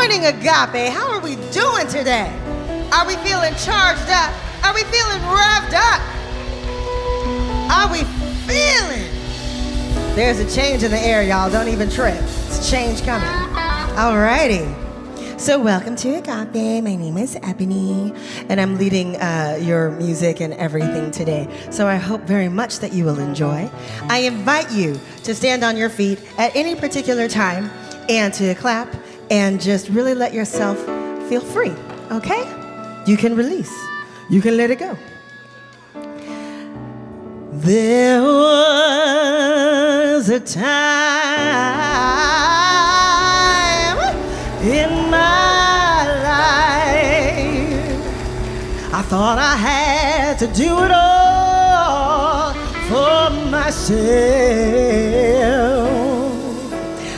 morning, Agape. How are we doing today? Are we feeling charged up? Are we feeling revved up? Are we feeling? There's a change in the air, y'all. Don't even trip. It's a change coming. All righty. So welcome to Agape. My name is Ebony, and I'm leading your music and everything today. So I hope very much that you will enjoy. I invite you to stand on your feet at any particular time and to clap and just really let yourself feel free, okay? You can release. You can let it go. There was a time in my life I thought I had to do it all for myself.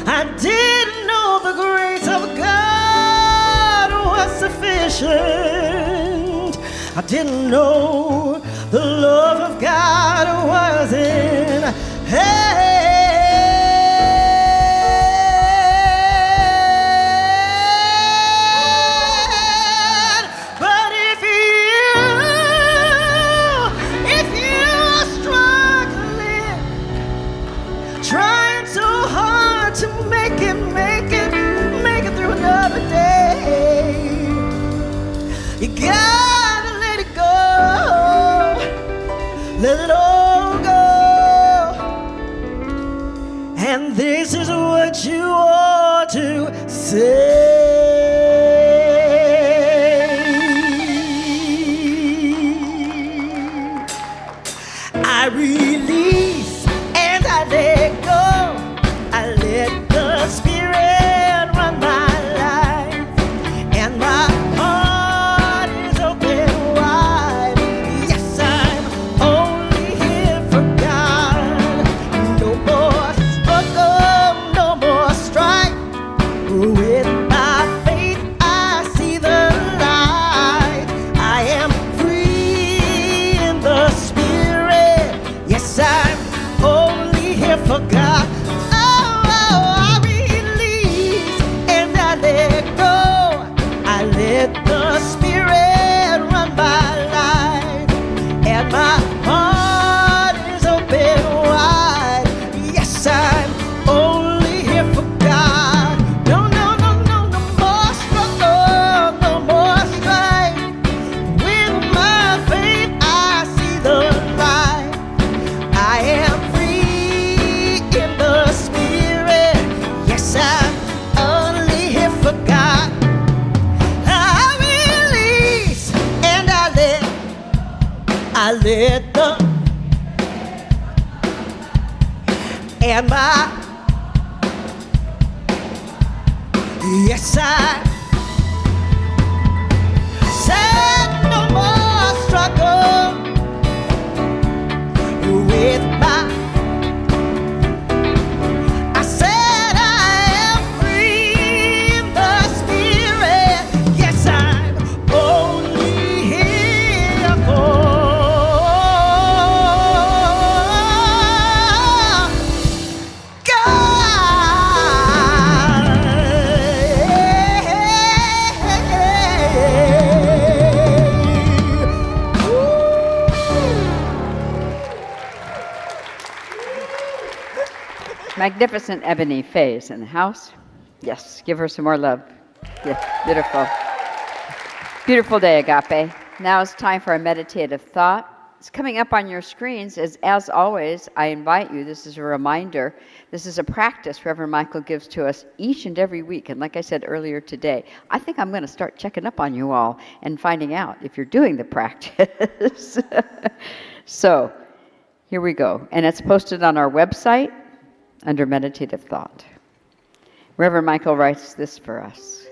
I didn't know the grace of God was sufficient. I didn't know the love of God was in heaven. But if you're struggling, trying so hard to make it through another day, you gotta let it go. Let it all go. And this is what you ought to say. I release and I let go. I let the Spirit run my life, and my heart is open wide. Yes, I'm only here for God. No more struggle, no more strife. With my faith, I see the light. I am free in the Spirit. Yes, I'm only here for God. Oh, I release and I let go. I let the Spirit run my life, and my heart is open wide. Yes, I'm only here for God. No, no, no, no, no more struggle, no more strife. With my faith, I see the light. I am free in the Spirit. Yes, I'm only here for God. I release and I let the and my yes, I said no more struggle with my I said I am free in the Spirit. Yes, I'm only here for Magnificent Ebony Faye's in the house. Yes, give her some more love. Yeah, beautiful. Beautiful day, Agape. Now it's time for a meditative thought. It's coming up on your screens. As always, I invite you, this is a reminder, this is a practice Reverend Michael gives to us each and every week. And like I said earlier today, I think I'm going to start checking up on you all and finding out if you're doing the practice. So, here we go. And it's posted on our website under Meditative Thought. Reverend Michael writes this for us.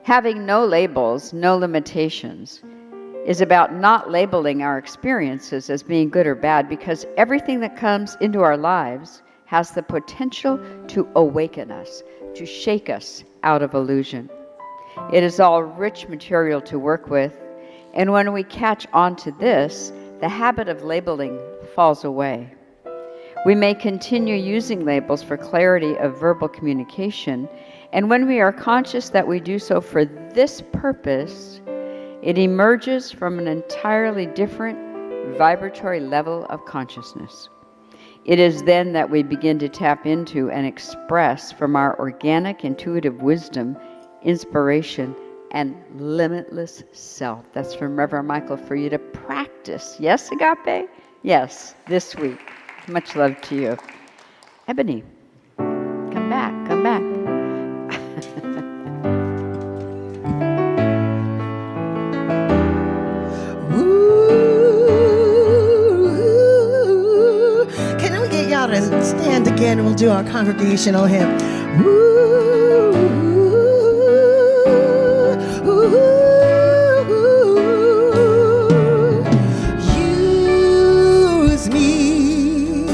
Having no labels, no limitations, is about not labeling our experiences as being good or bad, because everything that comes into our lives has the potential to awaken us, to shake us out of illusion. It is all rich material to work with, and when we catch on to this, the habit of labeling falls away. We may continue using labels for clarity of verbal communication And when we are conscious that we do so for this purpose, it emerges from an entirely different vibratory level of consciousness. It is then that we begin to tap into and express from our organic, intuitive wisdom, inspiration, and limitless self. That's from Reverend Michael for you to practice. Yes, Agape? Yes, this week. Much love to you. Ebony, come back, come back. Ooh, can we get y'all to stand again and we'll do our congregational hymn. Ooh. Use me,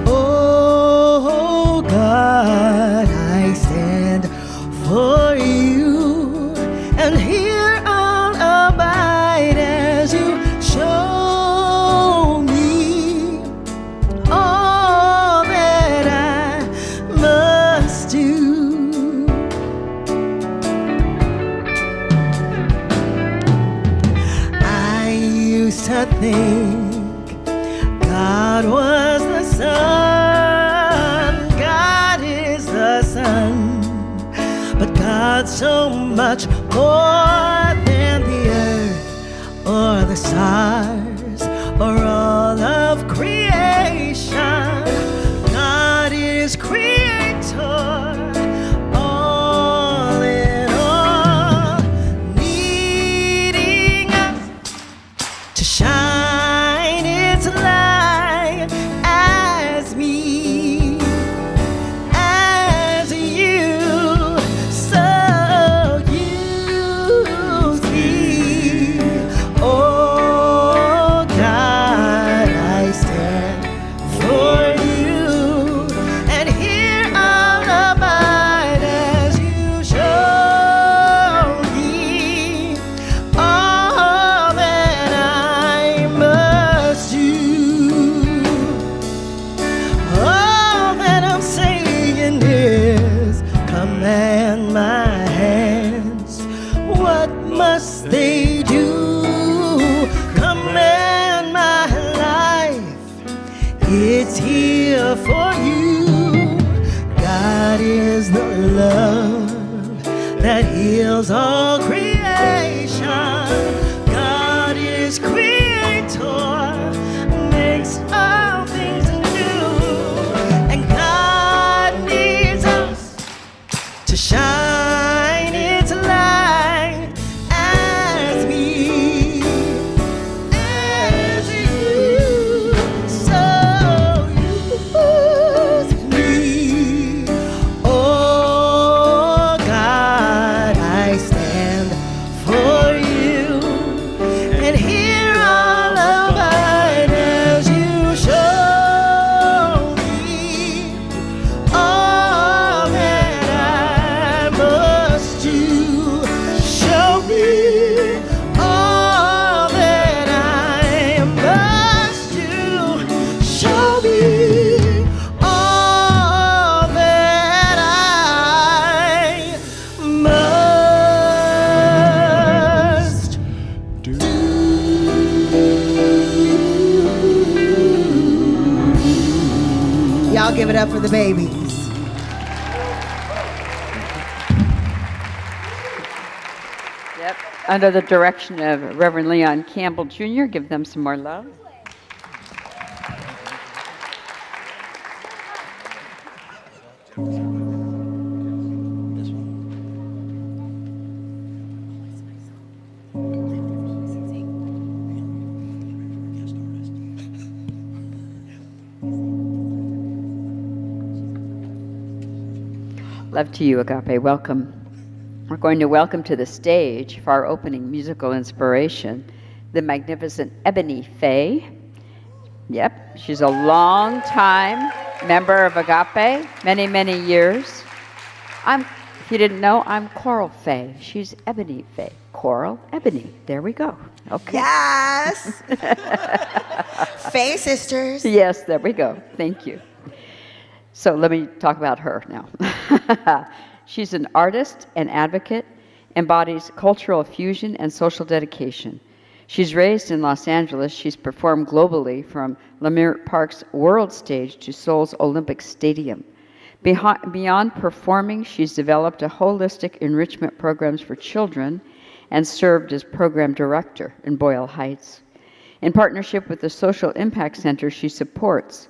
oh God, I stand for you, and here I'll abide as you show me all that I must do. I used to think God was the sun, God is the sun, but God's so much more than the earth or the stars or all of creation. God is creator, all in all, needing us to shine its light as me, as you. So use me, oh God, I stand for you, and here I'll abide as you show me all that I must do. All that I'm saying is, command my hands. What must they do? Command my life. It's here for you. God is the love that heals all creation. God is creator, makes all things new, and God needs us to shine its light as me, as you. So use me, oh God, I stand for you, and here I'll abide as you show me all that I must do. Show me all that I must do. Show me all that I must do. Y'all give it up for the babies. Yep. Under the direction of Reverend Leon Campbell Jr., give them some more love. Love to you, Agape. Welcome. We're going to welcome to the stage for our opening musical inspiration, the magnificent Ebony Faye. Yep, she's a long-time member of Agape, many, many years. If you didn't know, I'm Coral Faye. She's Ebony Faye. Coral, Ebony. There we go. Okay. Yes. Faye sisters. Yes, there we go. Thank you. So let me talk about her now. She's an artist and advocate, embodies cultural fusion and social dedication. She's raised in Los Angeles. She's performed globally from Leimert Park's World Stage to Seoul's Olympic Stadium. Beyond performing, she's developed a holistic enrichment programs for children and served as program director in Boyle Heights. In partnership with the Social Impact Center, she supports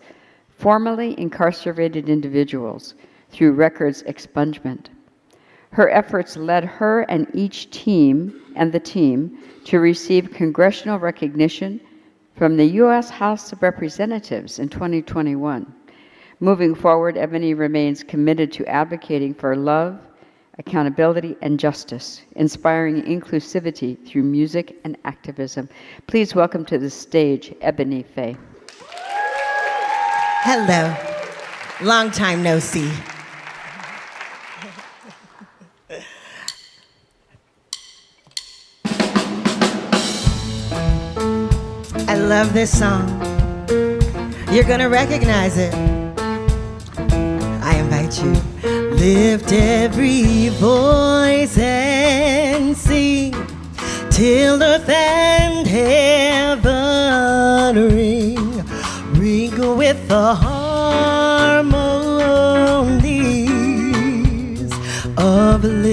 formerly incarcerated individuals through records expungement. Her efforts led her and the team to receive congressional recognition from the U.S. House of Representatives in 2021. Moving forward, Ebony remains committed to advocating for love, accountability, and justice, inspiring inclusivity through music and activism. Please welcome to the stage, Ebony Faye. Hello. Long time no see. I love this song. You're gonna recognize it. I invite you. Lift every voice and sing till earth and heaven ring with the harmonies of liberty.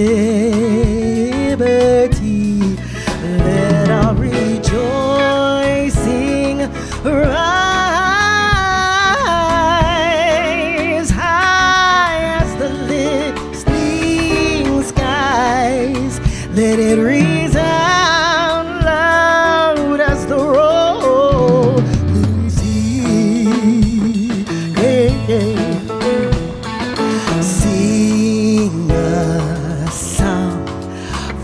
Let our rejoicing rise high as the listening skies. Let it resound loud as the rolling sea. Sing a song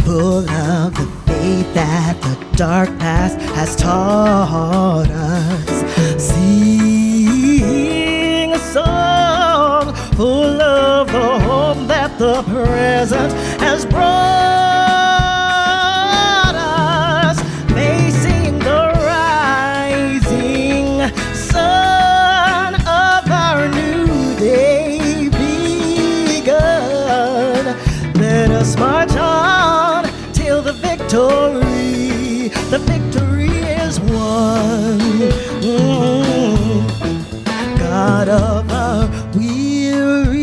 full of the faith that the dark past has taught us. Sing a song full of the hope that the present has brought us. Facing the rising sun of our new day begun. Let us march on till the victory is won. God of our weary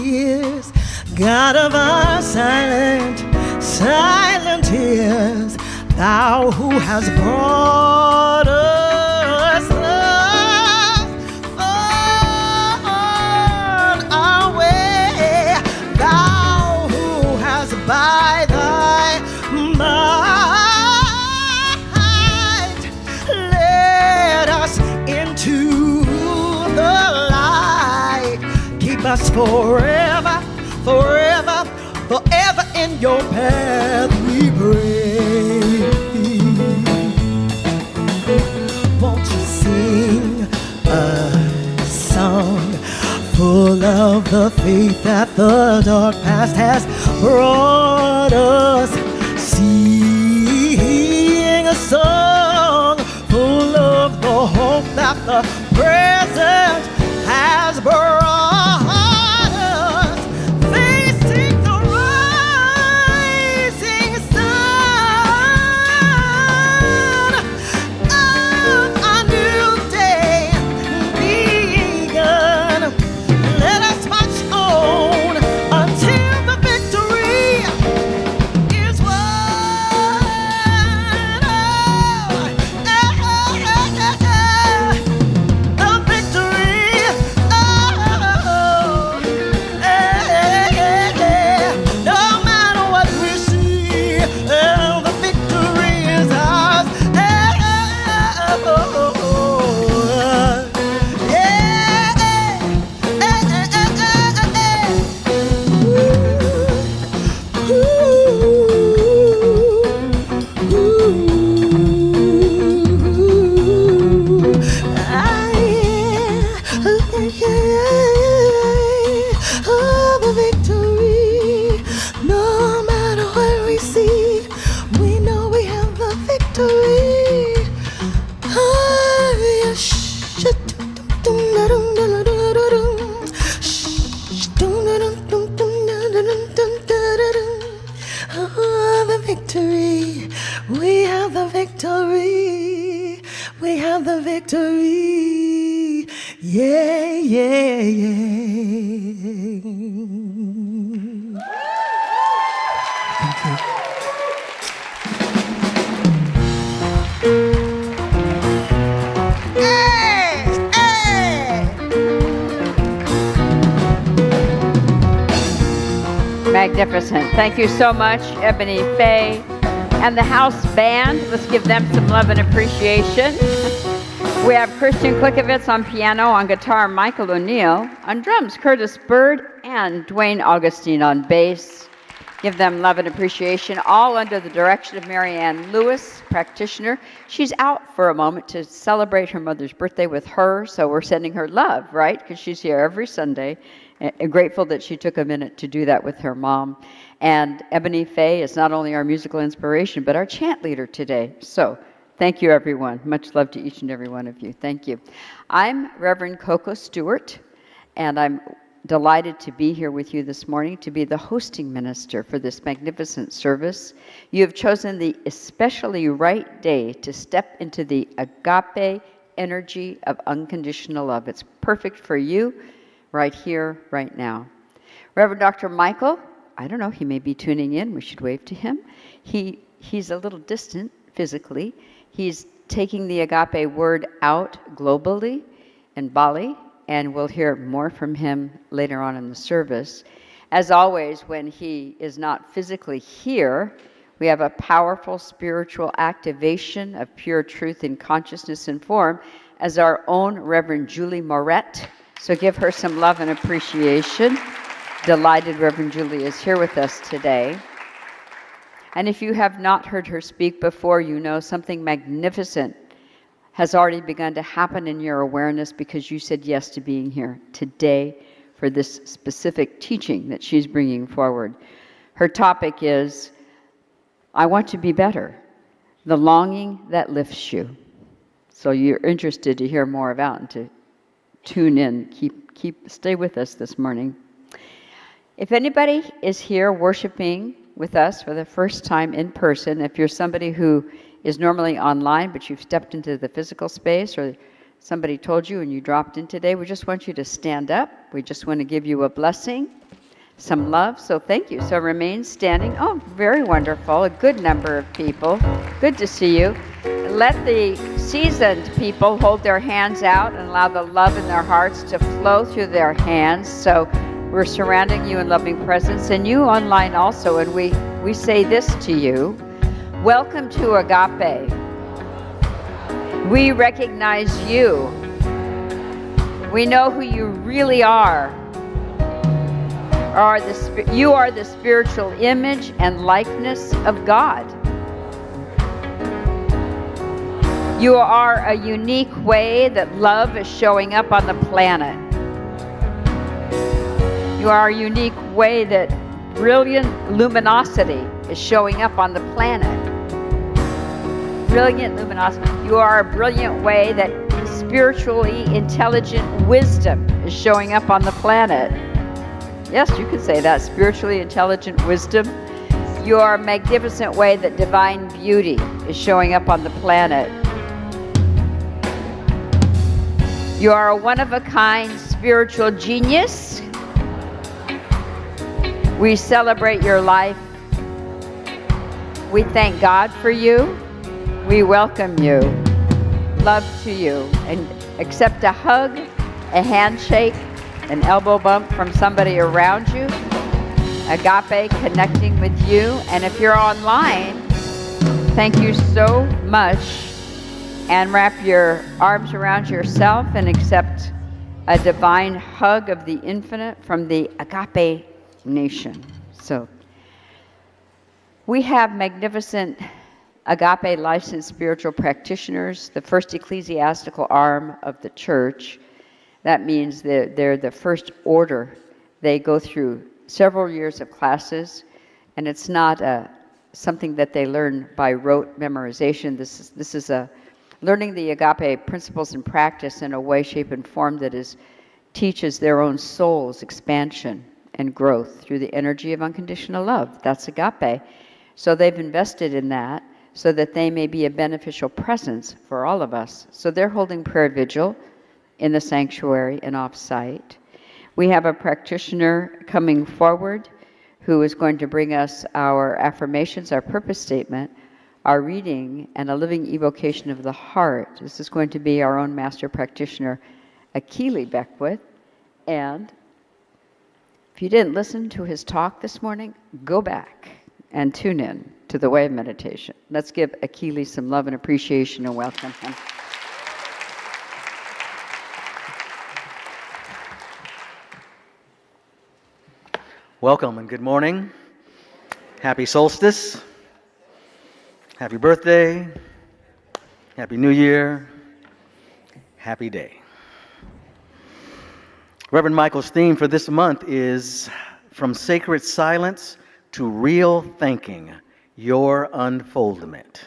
years, God of our silent tears, thou who has brought us on our way, thou who has by thy might led us into the light. Keep us forever in your path, we pray. Won't you sing a song full of the faith that the dark past has brought us? Sing a song full of the hope that the present has brought us. Facing the rising sun of a new day begun. Let us march on until the victory is won. The victory victory. We have the victory. We have the victory. Yeah, yeah, yeah. Thank you. Magnificent. Thank you so much, Ebony Faye and the house band. Let's give them some love and appreciation. We have Christian Klikowitz on piano, on guitar, Michael O'Neill, on drums, Curtis Bird, and Dwayne Augustine on bass. Give them love and appreciation, all under the direction of Marianne Lewis, practitioner. She's out for a moment to celebrate her mother's birthday with her, so we're sending her love, right? Because she's here every Sunday. Grateful that she took a minute to do that with her mom. And Ebony Faye is not only our musical inspiration, but our chant leader today. So thank you, everyone. Much love to each and every one of you. Thank you. I'm Reverend Coco Stewart, and I'm delighted to be here with you this morning to be the hosting minister for this magnificent service. You have chosen the especially right day to step into the agape energy of unconditional love. It's perfect for you right here, right now. Reverend Dr. Michael, I don't know, he may be tuning in. We should wave to him. He's a little distant physically. He's taking the agape word out globally in Bali, and we'll hear more from him later on in the service. As always, when he is not physically here, we have a powerful spiritual activation of pure truth in consciousness and form as our own Reverend Julie Moret. So give her some love and appreciation. Delighted Reverend Julie is here with us today. And if you have not heard her speak before, you know something magnificent has already begun to happen in your awareness because you said yes to being here today for this specific teaching that she's bringing forward. Her topic is, I want to be better, the longing that lifts you. So you're interested to hear more about and to tune in, stay with us this morning. If anybody is here worshiping with us for the first time in person, if you're somebody who is normally online, but you've stepped into the physical space, or somebody told you and you dropped in today, we just want you to stand up. We just want to give you a blessing, some love, so thank you. So remain standing. Oh, very wonderful, a good number of people. Good to see you. Let the seasoned people hold their hands out and allow the love in their hearts to flow through their hands. So we're surrounding you in loving presence, and you online also, and we say this to you. Welcome to Agape. We recognize you. We know who you really are. You are the spiritual image and likeness of God. You are a unique way that love is showing up on the planet. You are a unique way that brilliant luminosity is showing up on the planet. Brilliant luminosity. You are a brilliant way that spiritually intelligent wisdom is showing up on the planet. Yes, you could say that, spiritually intelligent wisdom. You are a magnificent way that divine beauty is showing up on the planet. You are a one-of-a-kind spiritual genius. We celebrate your life. We thank God for you. We welcome you. Love to you. And accept a hug, a handshake, an elbow bump from somebody around you. Agape connecting with you. And if you're online, thank you so much. And wrap your arms around yourself and accept a divine hug of the infinite from the Agape nation. So we have magnificent Agape licensed spiritual practitioners, the first ecclesiastical arm of the church. That means they're the first order. They go through several years of classes, and it's not something that they learn by rote memorization. This is a learning the Agape principles and practice in a way, shape, and form that teaches their own soul's expansion and growth through the energy of unconditional love. That's Agape. So they've invested in that so that they may be a beneficial presence for all of us. So they're holding prayer vigil in the sanctuary and off-site. We have a practitioner coming forward who is going to bring us our affirmations, our purpose statement, our reading, and a living evocation of the heart. This is going to be our own master practitioner, Akili Beckwith. And if you didn't listen to his talk this morning, go back and tune in to the Way of Meditation. Let's give Akili some love and appreciation and welcome him. Welcome and good morning. Happy solstice. Happy birthday. Happy New Year. Happy day. Reverend Michael's theme for this month is From Sacred Silence to Real Thinking, Your Unfoldment.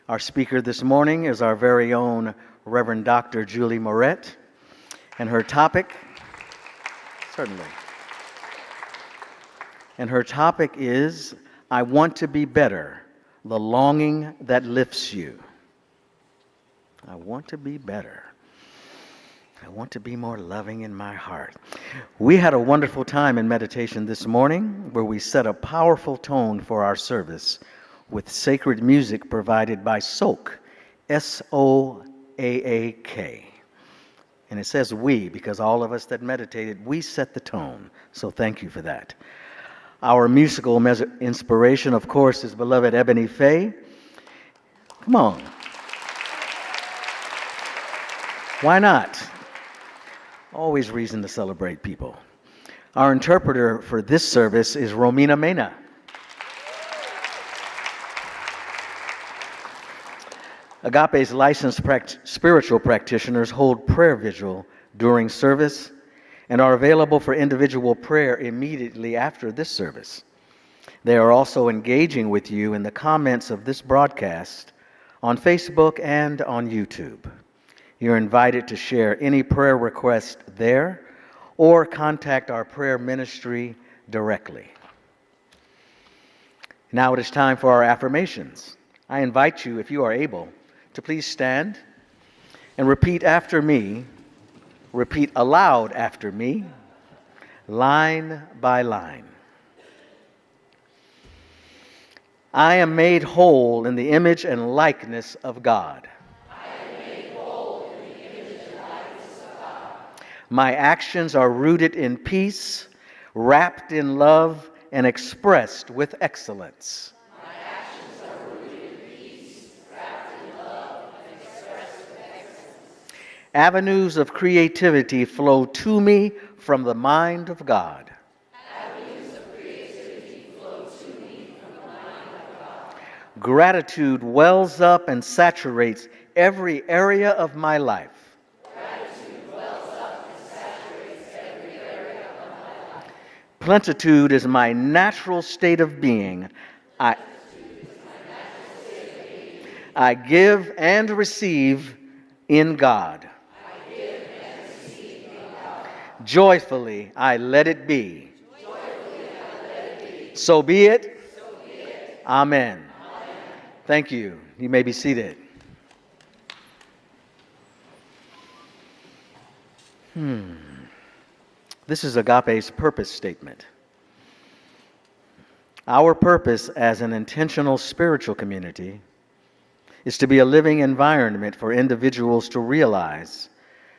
Our speaker this morning is our very own Reverend Dr. Julie Moret, and her topic, certainly, and her topic is, I Want to Be Better, the Longing That Lifts You. I want to be better. I want to be more loving in my heart. We had a wonderful time in meditation this morning where we set a powerful tone for our service with sacred music provided by Soak, S-O-A-A-K. And it says we because all of us that meditated, we set the tone. So thank you for that. Our musical inspiration, of course, is beloved Ebony Faye. Come on. Why not? Always reason to celebrate people. Our interpreter for this service is Romina Mena. Agape's licensed spiritual practitioners hold prayer vigil during service and are available for individual prayer immediately after this service. They are also engaging with you in the comments of this broadcast on Facebook and on YouTube. You're invited to share any prayer request there or contact our prayer ministry directly. Now it is time for our affirmations. I invite you, if you are able, to please stand and repeat after me. Repeat aloud after me, line by line. I am made whole in the image and likeness of God. My actions are rooted in peace, wrapped in love, and expressed with excellence. My actions are rooted in peace, wrapped in love, and expressed with excellence. Avenues of creativity flow to me from the mind of God. Avenues of creativity flow to me from the mind of God. Gratitude wells up and saturates every area of my life. Plenitude is my natural state of being. I give and receive in God. Joyfully, I let it be. So be it. Amen. Thank you. You may be seated. This is Agape's purpose statement. Our purpose as an intentional spiritual community is to be a living environment for individuals to realize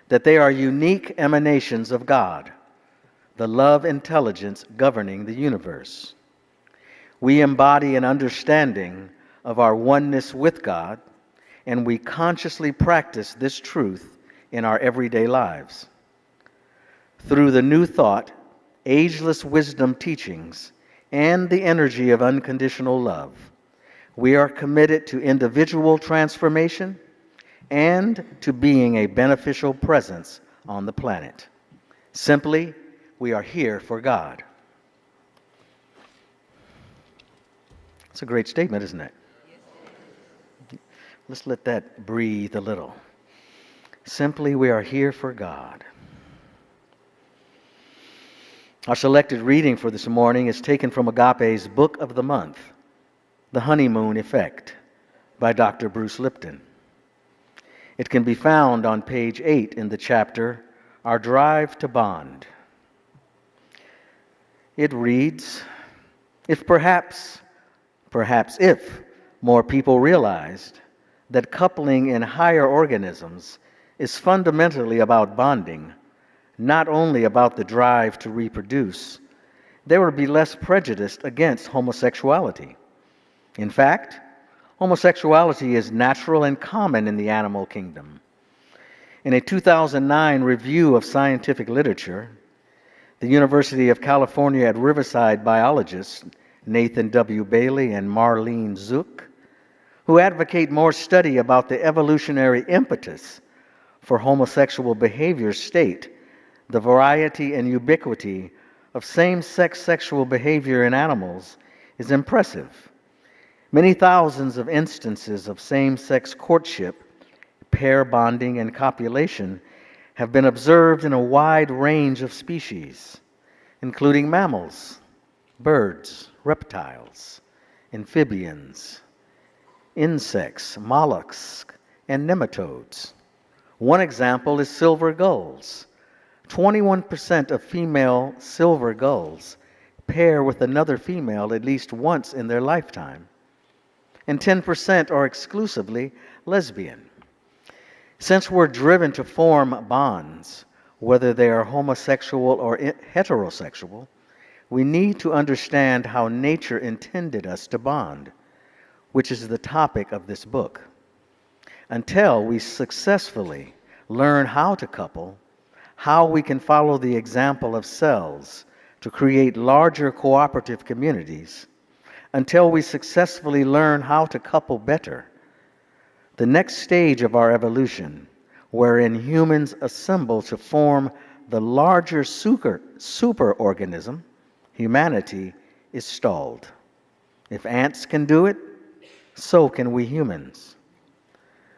that they are unique emanations of God, the love intelligence governing the universe. We embody an understanding of our oneness with God, and we consciously practice this truth in our everyday lives. Through the New Thought, Ageless Wisdom teachings, and the energy of unconditional love, we are committed to individual transformation and to being a beneficial presence on the planet. Simply, we are here for God. It's a great statement, isn't it? Let's let that breathe a little. Simply, we are here for God. Our selected reading for this morning is taken from Agape's Book of the Month, The Honeymoon Effect by Dr. Bruce Lipton. It can be found on page 8 in the chapter, Our Drive to Bond. It reads, if more people realized that coupling in higher organisms is fundamentally about bonding, not only about the drive to reproduce, there would be less prejudice against homosexuality. In fact, homosexuality is natural and common in the animal kingdom. In a 2009 review of scientific literature, the University of California at Riverside biologists Nathan W. Bailey and Marlene Zook, who advocate more study about the evolutionary impetus for homosexual behavior, state the variety and ubiquity of same-sex sexual behavior in animals is impressive. Many thousands of instances of same-sex courtship, pair bonding, and copulation have been observed in a wide range of species, including mammals, birds, reptiles, amphibians, insects, mollusks, and nematodes. One example is silver gulls. 21% of female silver gulls pair with another female at least once in their lifetime, and 10% are exclusively lesbian. Since we're driven to form bonds, whether they are homosexual or heterosexual, we need to understand how nature intended us to bond, which is the topic of this book. Until we successfully learn how to couple, how we can follow the example of cells to create larger cooperative communities, until we successfully learn how to couple better, the next stage of our evolution, wherein humans assemble to form the larger superorganism, humanity, is stalled. If ants can do it, so can we humans.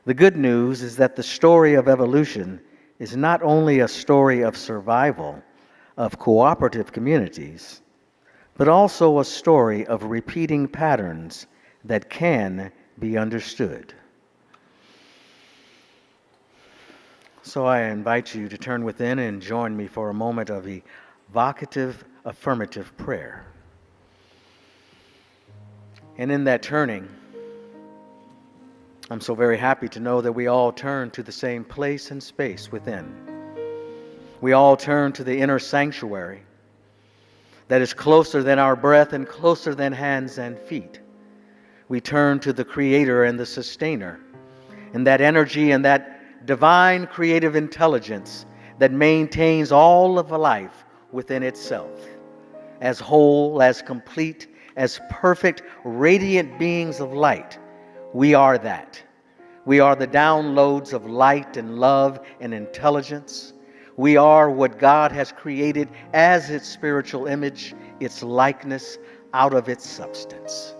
The good news is that the story of evolution is not only a story of survival of cooperative communities, but also a story of repeating patterns that can be understood. So I invite you to turn within and join me for a moment of evocative, affirmative prayer. And in that turning, I'm so very happy to know that we all turn to the same place and space within. We all turn to the inner sanctuary that is closer than our breath and closer than hands and feet. We turn to the Creator and the Sustainer, and that energy and that divine creative intelligence that maintains all of life within itself, as whole, as complete, as perfect, radiant beings of light. We are that. We are the downloads of light and love and intelligence. We are what God has created as its spiritual image, its likeness, out of its substance.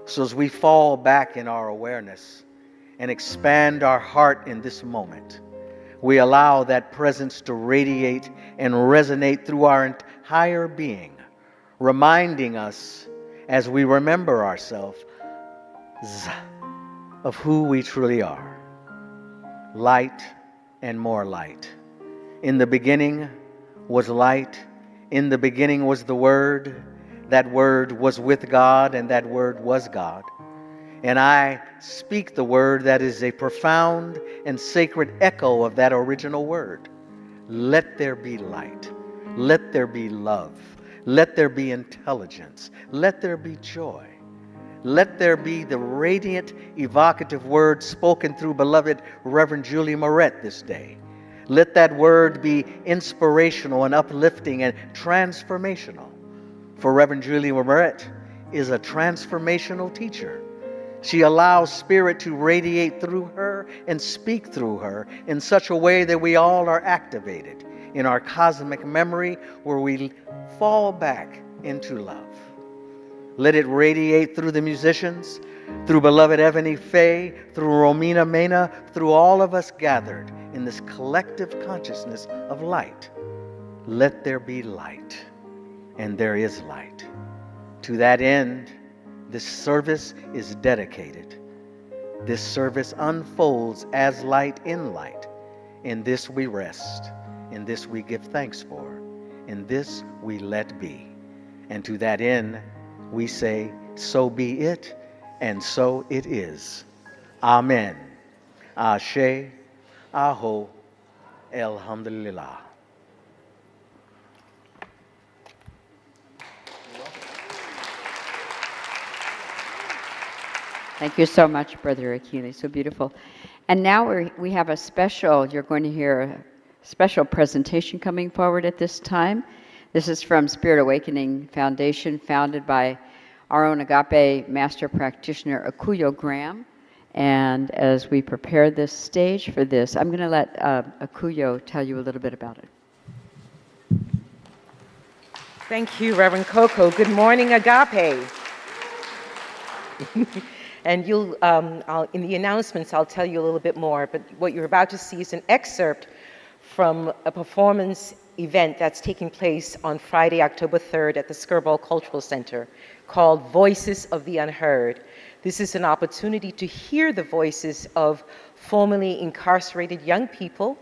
So as we fall back in our awareness and expand our heart in this moment, we allow that presence to radiate and resonate through our entire being, reminding us as we remember ourselves of who we truly are. Light and more light. In the beginning was light. In the beginning was the Word. That Word was with God, and that Word was God. And I speak the word that is a profound and sacred echo of that original word. Let there be light. Let there be love. Let there be intelligence. Let there be joy. Let there be the radiant, evocative word spoken through beloved Reverend Julie Moret this day. Let that word be inspirational and uplifting and transformational. For Reverend Julie Moret is a transformational teacher. She allows Spirit to radiate through her and speak through her in such a way that we all are activated in our cosmic memory, where we fall back into love. Let it radiate through the musicians, through beloved Ebony Faye, through Romina Mena, through all of us gathered in this collective consciousness of light. Let there be light, and there is light. To that end, This service is dedicated. This service unfolds as light in light. In this we rest. In this we give thanks for. In this we let be. And to that end, we say, so be it, and so it is. Amen. Ashe, Aho, Alhamdulillah. Thank you so much, Brother Akili. So beautiful. And now we have a special, you're going to hear a special presentation coming forward at this time. This is from Spirit Awakening Foundation, founded by our own Agape Master Practitioner, Akuyo Graham. And as we prepare this stage for this, I'm going to let Akuyo tell you a little bit about it. Thank you, Reverend Coco. Good morning, Agape. And you'll, in the announcements, I'll tell you a little bit more, but what you're about to see is an excerpt from a performance event that's taking place on Friday, October 3rd at the Skirball Cultural Center called Voices of the Unheard. This is an opportunity to hear the voices of formerly incarcerated young people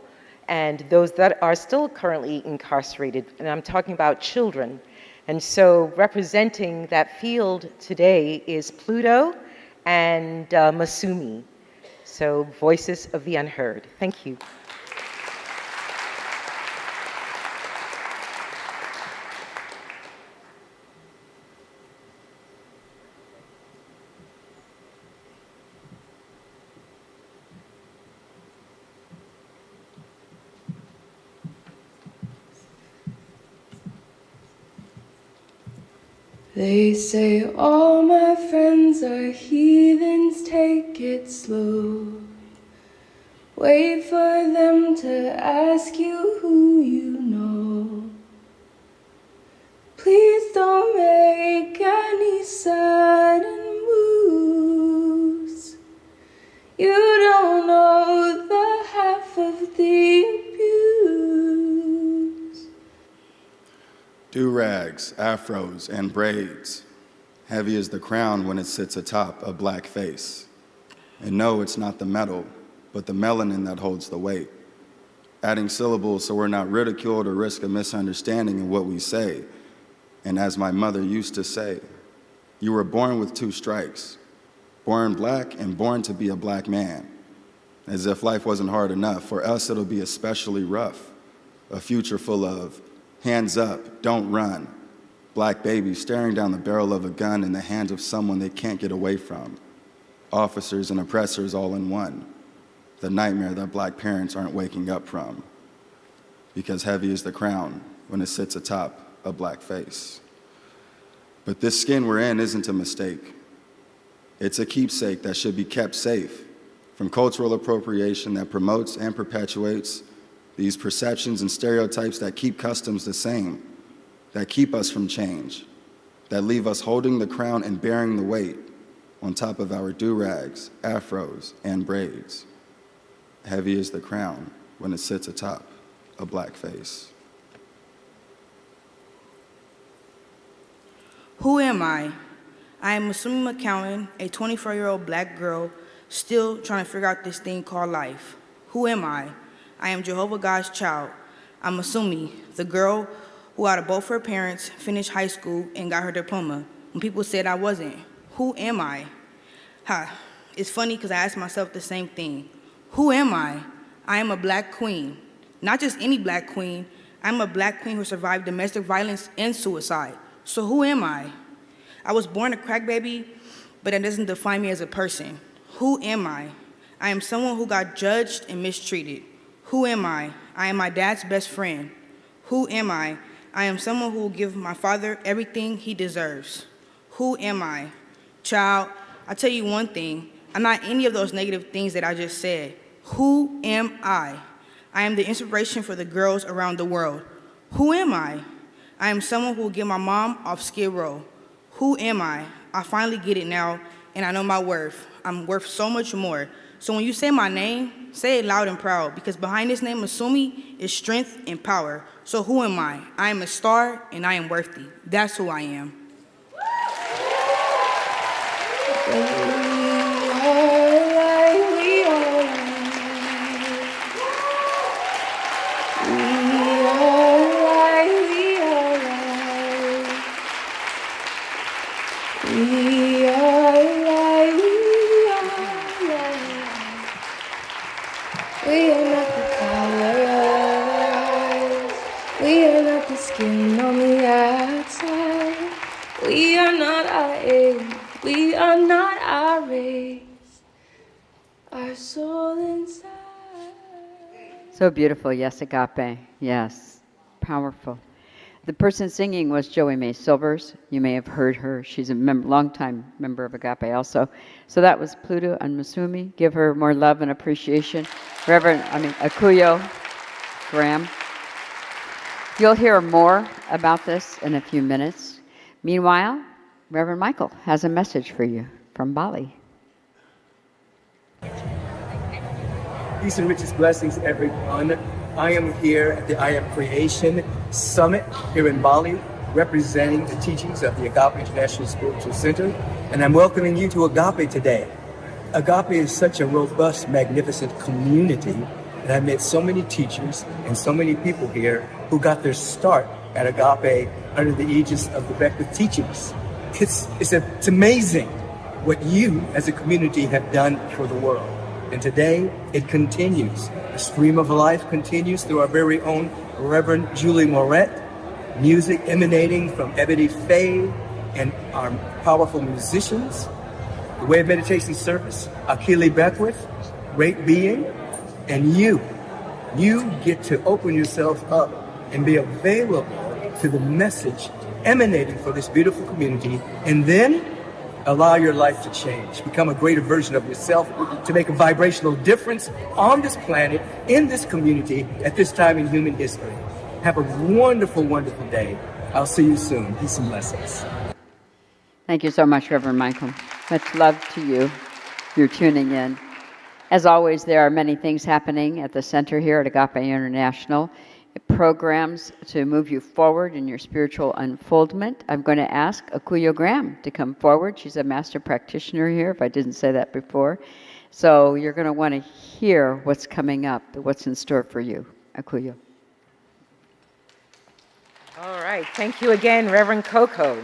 and those that are still currently incarcerated, and I'm talking about children. And so representing that field today is Pluto and Masumi. So Voices of the Unheard. Thank you. They say all my friends are heathens, take it slow. Wait for them to ask you who you know. Please don't make any sudden moves. You don't know the half of the abuse. Do-rags, afros, and braids. Heavy is the crown when it sits atop a black face. And no, it's not the metal, but the melanin that holds the weight. Adding syllables so we're not ridiculed or risk a misunderstanding in what we say. And as my mother used to say, you were born with 2 strikes, born black and born to be a black man. As if life wasn't hard enough, for us it'll be especially rough. A future full of hands up, don't run. Black babies staring down the barrel of a gun in the hands of someone they can't get away from. Officers and oppressors all in one. The nightmare that black parents aren't waking up from. Because heavy is the crown when it sits atop a black face. But this skin we're in isn't a mistake. It's a keepsake that should be kept safe from cultural appropriation that promotes and perpetuates these perceptions and stereotypes that keep customs the same, that keep us from change, that leave us holding the crown and bearing the weight on top of our do-rags, afros, and braids. Heavy is the crown when it sits atop a black face. Who am I? I am Masumi McCowan, a 24-year-old black girl still trying to figure out this thing called life. Who am I? I am Jehovah God's child. I'm Masumi, the girl who out of both her parents finished high school and got her diploma when people said I wasn't. Who am I? It's funny because I asked myself the same thing. Who am I? I am a black queen. Not just any black queen. I'm a black queen who survived domestic violence and suicide. So who am I? I was born a crack baby, but that doesn't define me as a person. Who am I? I am someone who got judged and mistreated. Who am I? I am my dad's best friend. Who am I? I am someone who will give my father everything he deserves. Who am I? Child, I'll tell you one thing. I'm not any of those negative things that I just said. Who am I? I am the inspiration for the girls around the world. Who am I? I am someone who will get my mom off Skid Row. Who am I? I finally get it now, and I know my worth. I'm worth so much more. So when you say my name, say it loud and proud, because behind this name, Masumi, is strength and power. So who am I? I am a star, and I am worthy. That's who I am. We are not the color of our eyes. We are not the skin on the outside. We are not our age. We are not our race. Our soul inside. So beautiful. Yes, Agape. Yes. Powerful. The person singing was Joey May Silvers. You may have heard her. She's a longtime member of Agape also. So that was Pluto and Masumi. Give her more love and appreciation. Akuyo Graham. You'll hear more about this in a few minutes. Meanwhile, Reverend Michael has a message for you from Bali. Peace and richest blessings, everyone. I am here at the I Am Creation Summit here in Bali, representing the teachings of the Agape International Spiritual Center, and I'm welcoming you to Agape today. Agape is such a robust, magnificent community, and I met so many teachers and so many people here who got their start at Agape under the aegis of the Beckwith teachings. It's amazing what you as a community have done for the world. And today, it continues. The stream of life continues through our very own Reverend Julie Moret, music emanating from Ebony Faye and our powerful musicians. The Way of Meditation service, Akili Beckwith, great being, and you get to open yourself up and be available to the message emanating for this beautiful community, and then allow your life to change, become a greater version of yourself, to make a vibrational difference on this planet, in this community, at this time in human history. Have a wonderful, wonderful day. I'll see you soon. Peace and blessings. Thank you so much, Reverend Michael. Much love to you. You're tuning in. As always, there are many things happening at the center here at Agape International. Programs to move you forward in your spiritual unfoldment. I'm going to ask Akuyo Graham to come forward. She's a master practitioner here, if I didn't say that before. So you're going to want to hear what's coming up, what's in store for you. Akuyo. All right. Thank you again, Reverend Coco.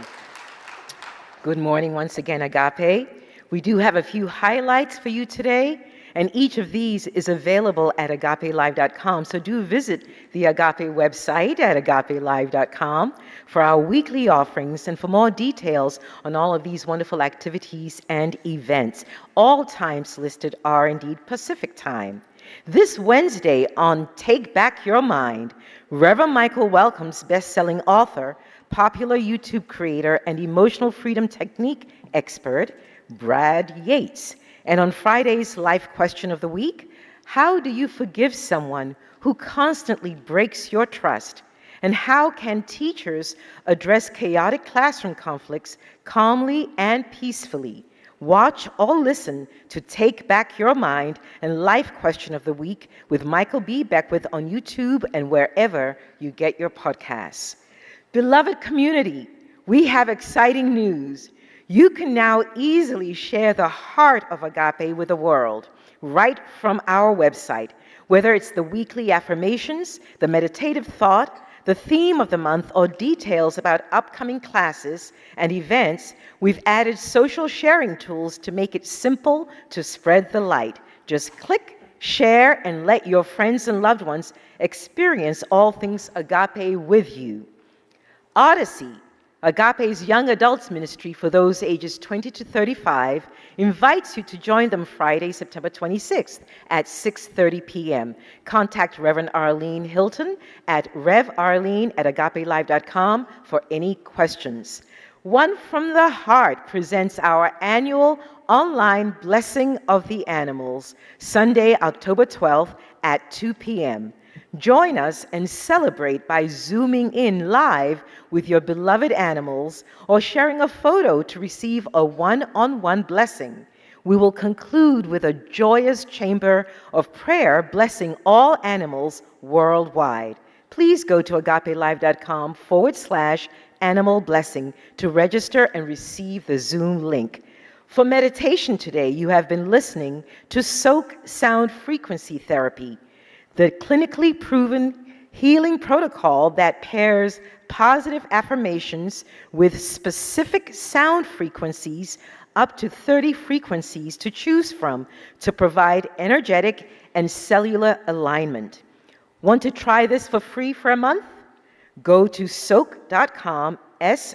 Good morning once again, Agape. We do have a few highlights for you today, and each of these is available at agapelive.com. So do visit the Agape website at agapelive.com for our weekly offerings and for more details on all of these wonderful activities and events. All times listed are indeed Pacific time. This Wednesday on Take Back Your Mind, Reverend Michael welcomes best-selling author, popular YouTube creator, and emotional freedom technique expert, Brad Yates. And on Friday's Life Question of the Week, how do you forgive someone who constantly breaks your trust? And how can teachers address chaotic classroom conflicts calmly and peacefully? Watch or listen to Take Back Your Mind and Life Question of the Week with Michael B. Beckwith on YouTube and wherever you get your podcasts. Beloved community, we have exciting news. You can now easily share the heart of Agape with the world right from our website. Whether it's the weekly affirmations, the meditative thought, the theme of the month, or details about upcoming classes and events, we've added social sharing tools to make it simple to spread the light. Just click, share, and let your friends and loved ones experience all things Agape with you. Odyssey, Agape's young adults ministry for those ages 20 to 35, invites you to join them Friday, September 26th at 6:30 p.m. Contact Reverend Arlene Hilton at revarlene@agapelive.com for any questions. One from the Heart presents our annual online Blessing of the Animals, Sunday, October 12th at 2 p.m. Join us and celebrate by zooming in live with your beloved animals or sharing a photo to receive a one-on-one blessing. We will conclude with a joyous chamber of prayer blessing all animals worldwide. Please go to agapelive.com/animal blessing to register and receive the Zoom link. For meditation today, you have been listening to Soak Sound Frequency Therapy, the clinically proven healing protocol that pairs positive affirmations with specific sound frequencies, up to 30 frequencies to choose from, to provide energetic and cellular alignment. Want to try this for free for a month? Go to soak.com, SOAK.com,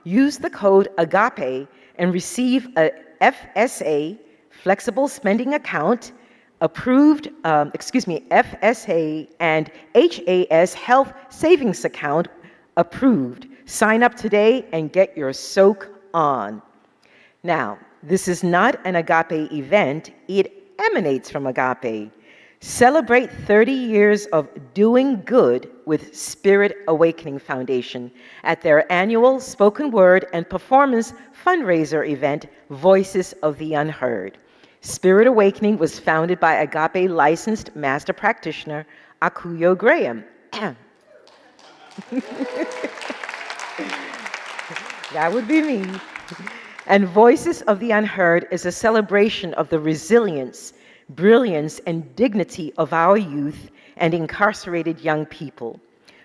use the code AGAPE, and receive a FSA, flexible spending account, FSA and HAS health savings account approved. Sign up today and get your soak on. Now, this is not an Agape event, it emanates from Agape. Celebrate 30 years of doing good with Spirit Awakening Foundation at their annual spoken word and performance fundraiser event, Voices of the Unheard. Spirit Awakening was founded by Agape licensed master practitioner Akuyo Graham. That would be me. And Voices of the Unheard is a celebration of the resilience, brilliance, and dignity of our youth and incarcerated young people.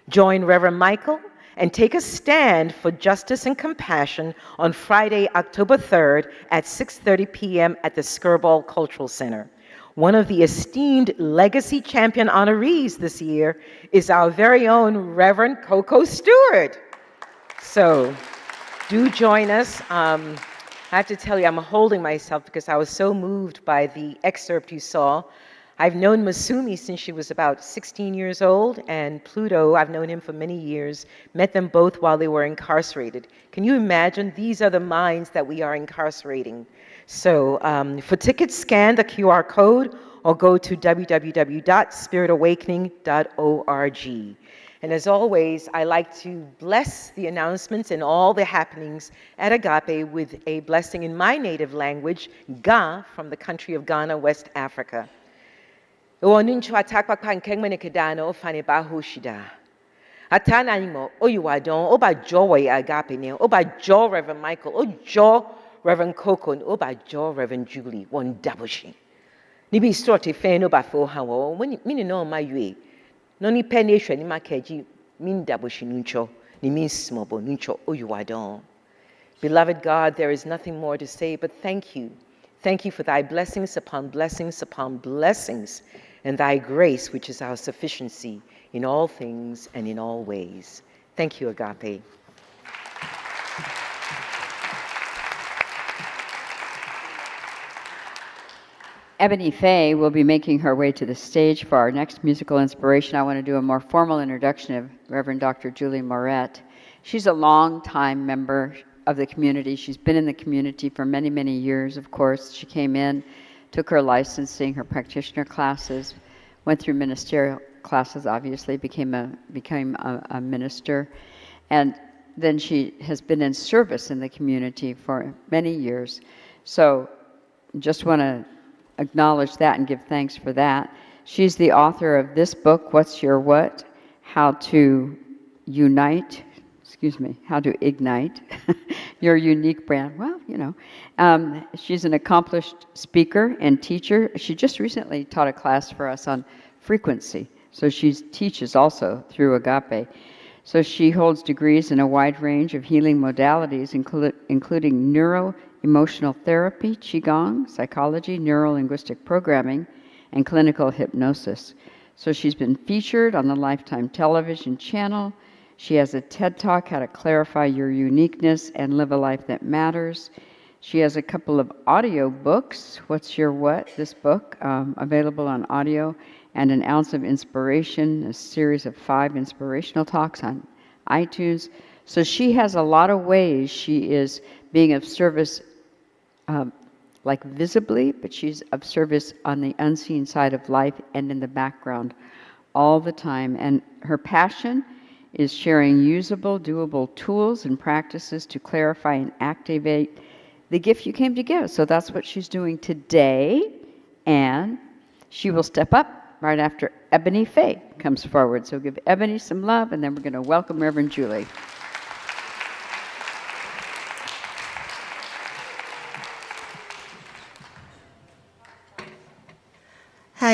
Join Reverend Michael and take a stand for justice and compassion on Friday, October 3rd at 6:30 p.m. at the Skirball Cultural Center. One of the esteemed Legacy Champion honorees this year is our very own Reverend Coco Stewart. So do join us. I have to tell you, I'm holding myself because I was so moved by the excerpt you saw. I've known Masumi since she was about 16 years old, and Pluto, I've known him for many years, met them both while they were incarcerated. Can you imagine? These are the minds that we are incarcerating. So for tickets, scan the QR code or go to www.spiritawakening.org. And as always, I like to bless the announcements and all the happenings at Agape with a blessing in my native language, Ga, from the country of Ghana, West Africa. Atana nimo oyuwadon oba joy Agape ne oba jo Reverend Michael o jo Reverend Coco oba jo Reverend Julie one dabushi. Nibi sorte fe no ba fo hawo mini no ma yue. No ni penny shwe ni makeji min dabushi nuncho ni min smobo nuncho oyuwadon. Beloved God, there is nothing more to say but thank you. Thank you for thy blessings upon blessings upon blessings, and thy grace, which is our sufficiency in all things and in all ways. Thank you, Agape. Ebony Faye will be making her way to the stage for our next musical inspiration. I want to do a more formal introduction of Reverend Dr. Julie Moret. She's a long-time member of the community. She's been in the community for many, many years, of course. She came in, took her licensing, her practitioner classes, went through ministerial classes, obviously, became a minister, and then she has been in service in the community for many years. So just want to acknowledge that and give thanks for that. She's the author of this book, What's Your What? How to ignite your unique brand. Well, you know, she's an accomplished speaker and teacher. She just recently taught a class for us on frequency. So she teaches also through Agape. So she holds degrees in a wide range of healing modalities, including neuro-emotional therapy, Qigong, psychology, neuro-linguistic programming, and clinical hypnosis. So she's been featured on the Lifetime television channel. She has a TED Talk, How to Clarify Your Uniqueness and Live a Life That Matters. She has a couple of audio books, What's Your What? This book, available on audio, and An Ounce of Inspiration, a series of 5 inspirational talks on iTunes. So she has a lot of ways she is being of service, like visibly, but she's of service on the unseen side of life and in the background all the time. And her passion is sharing usable, doable tools and practices to clarify and activate the gift you came to give. So that's what she's doing today, and she will step up right after Ebony Faye comes forward. So give Ebony some love, and then we're going to welcome Reverend Julie.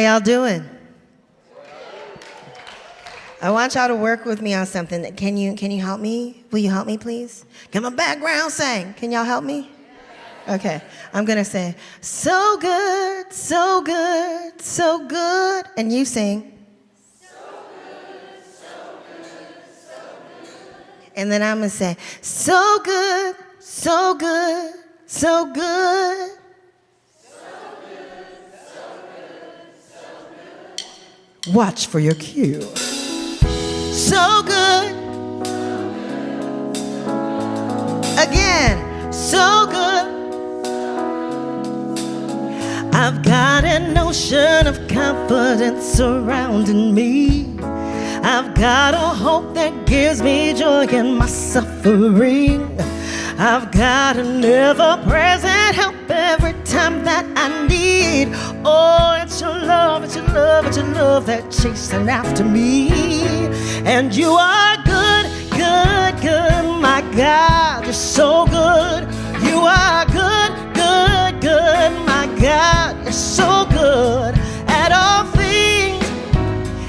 y'all doing? I want y'all to work with me on something. Can you help me? Will you help me, please? Can my background sing? Can y'all help me? Okay, I'm gonna say, so good, so good, so good. And you sing. So good, so good, so good. And then I'm gonna say, so good, so good, so good. Watch for your cue. So good. Again, so good. I've got an ocean of confidence surrounding me. I've got a hope that gives me joy in my suffering. I've got an ever-present help every time that I need. Oh, it's your love, it's your love, it's your love that chasing after me. And you are good, good, good, my God, you're so good. You are good, good, good, my God, you're so good at all things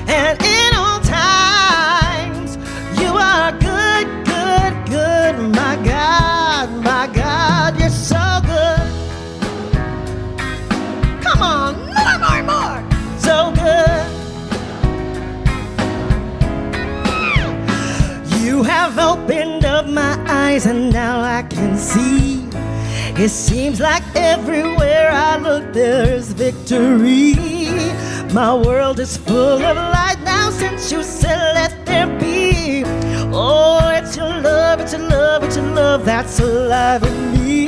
and in all times. You are good, good, good, my God, you're so good. Come on, more, so good. You have opened up my eyes and now I can see. It seems like everywhere I look there's victory. My world is full of light now since you said let there be. Oh, it's your love, it's your love, it's your love that's alive in me.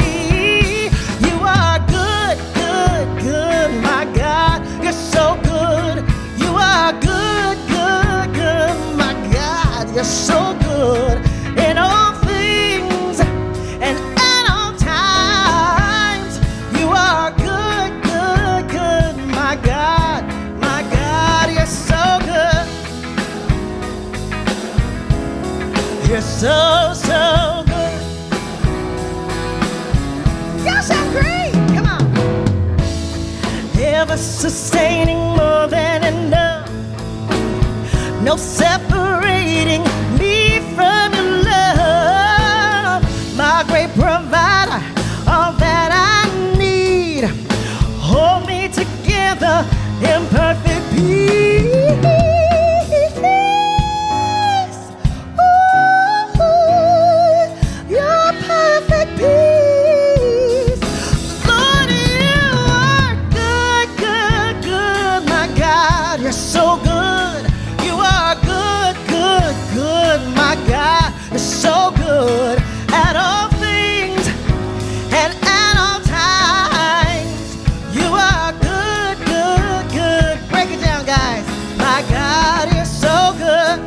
You are good, good, good, my God, you're so good. You are good, good, good, my God, you're so good in all things and at all times. You are good, good, good, my God, you're so good. You're so, so good. Y'all sound great. Come on. Ever sustaining, more than enough. No separating me from your love. My great provider, all that I need. Hold me together in perfect peace. Your perfect peace. Lord, you are good, good, good, my God, you're so good. You are good, good, good, my God, you're so good at all things and at all times. You are good, good, good. Break it down, guys. My God, you're so good.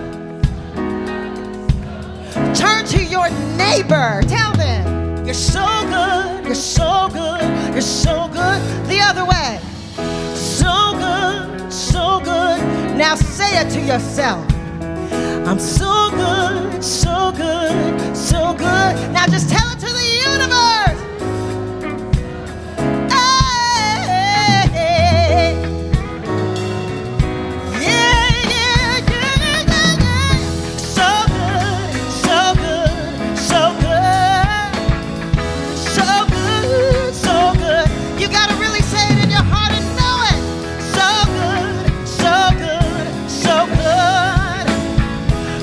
Turn to your neighbor. Tell them, you're so good, you're so good, you're so good. The other way. So good, so good. Now say it to yourself. I'm so good, so good, so good. Now just tell it to the universe. Hey, hey, hey. You gotta really say it in your heart and know it. So good, so good, so good.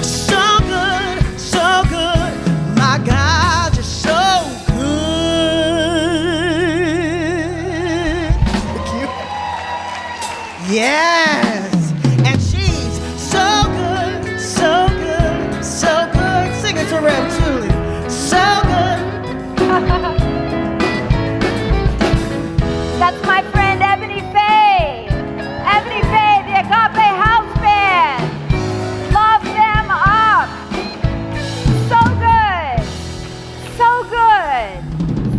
So good, so good. My God, you're so good. Yes. And she's so good, so good, so good. Sing it to Rev Julie. So good. That's my friend Ebony Faye. Ebony Faye, the Agape House Band. Love them up. So good. So good.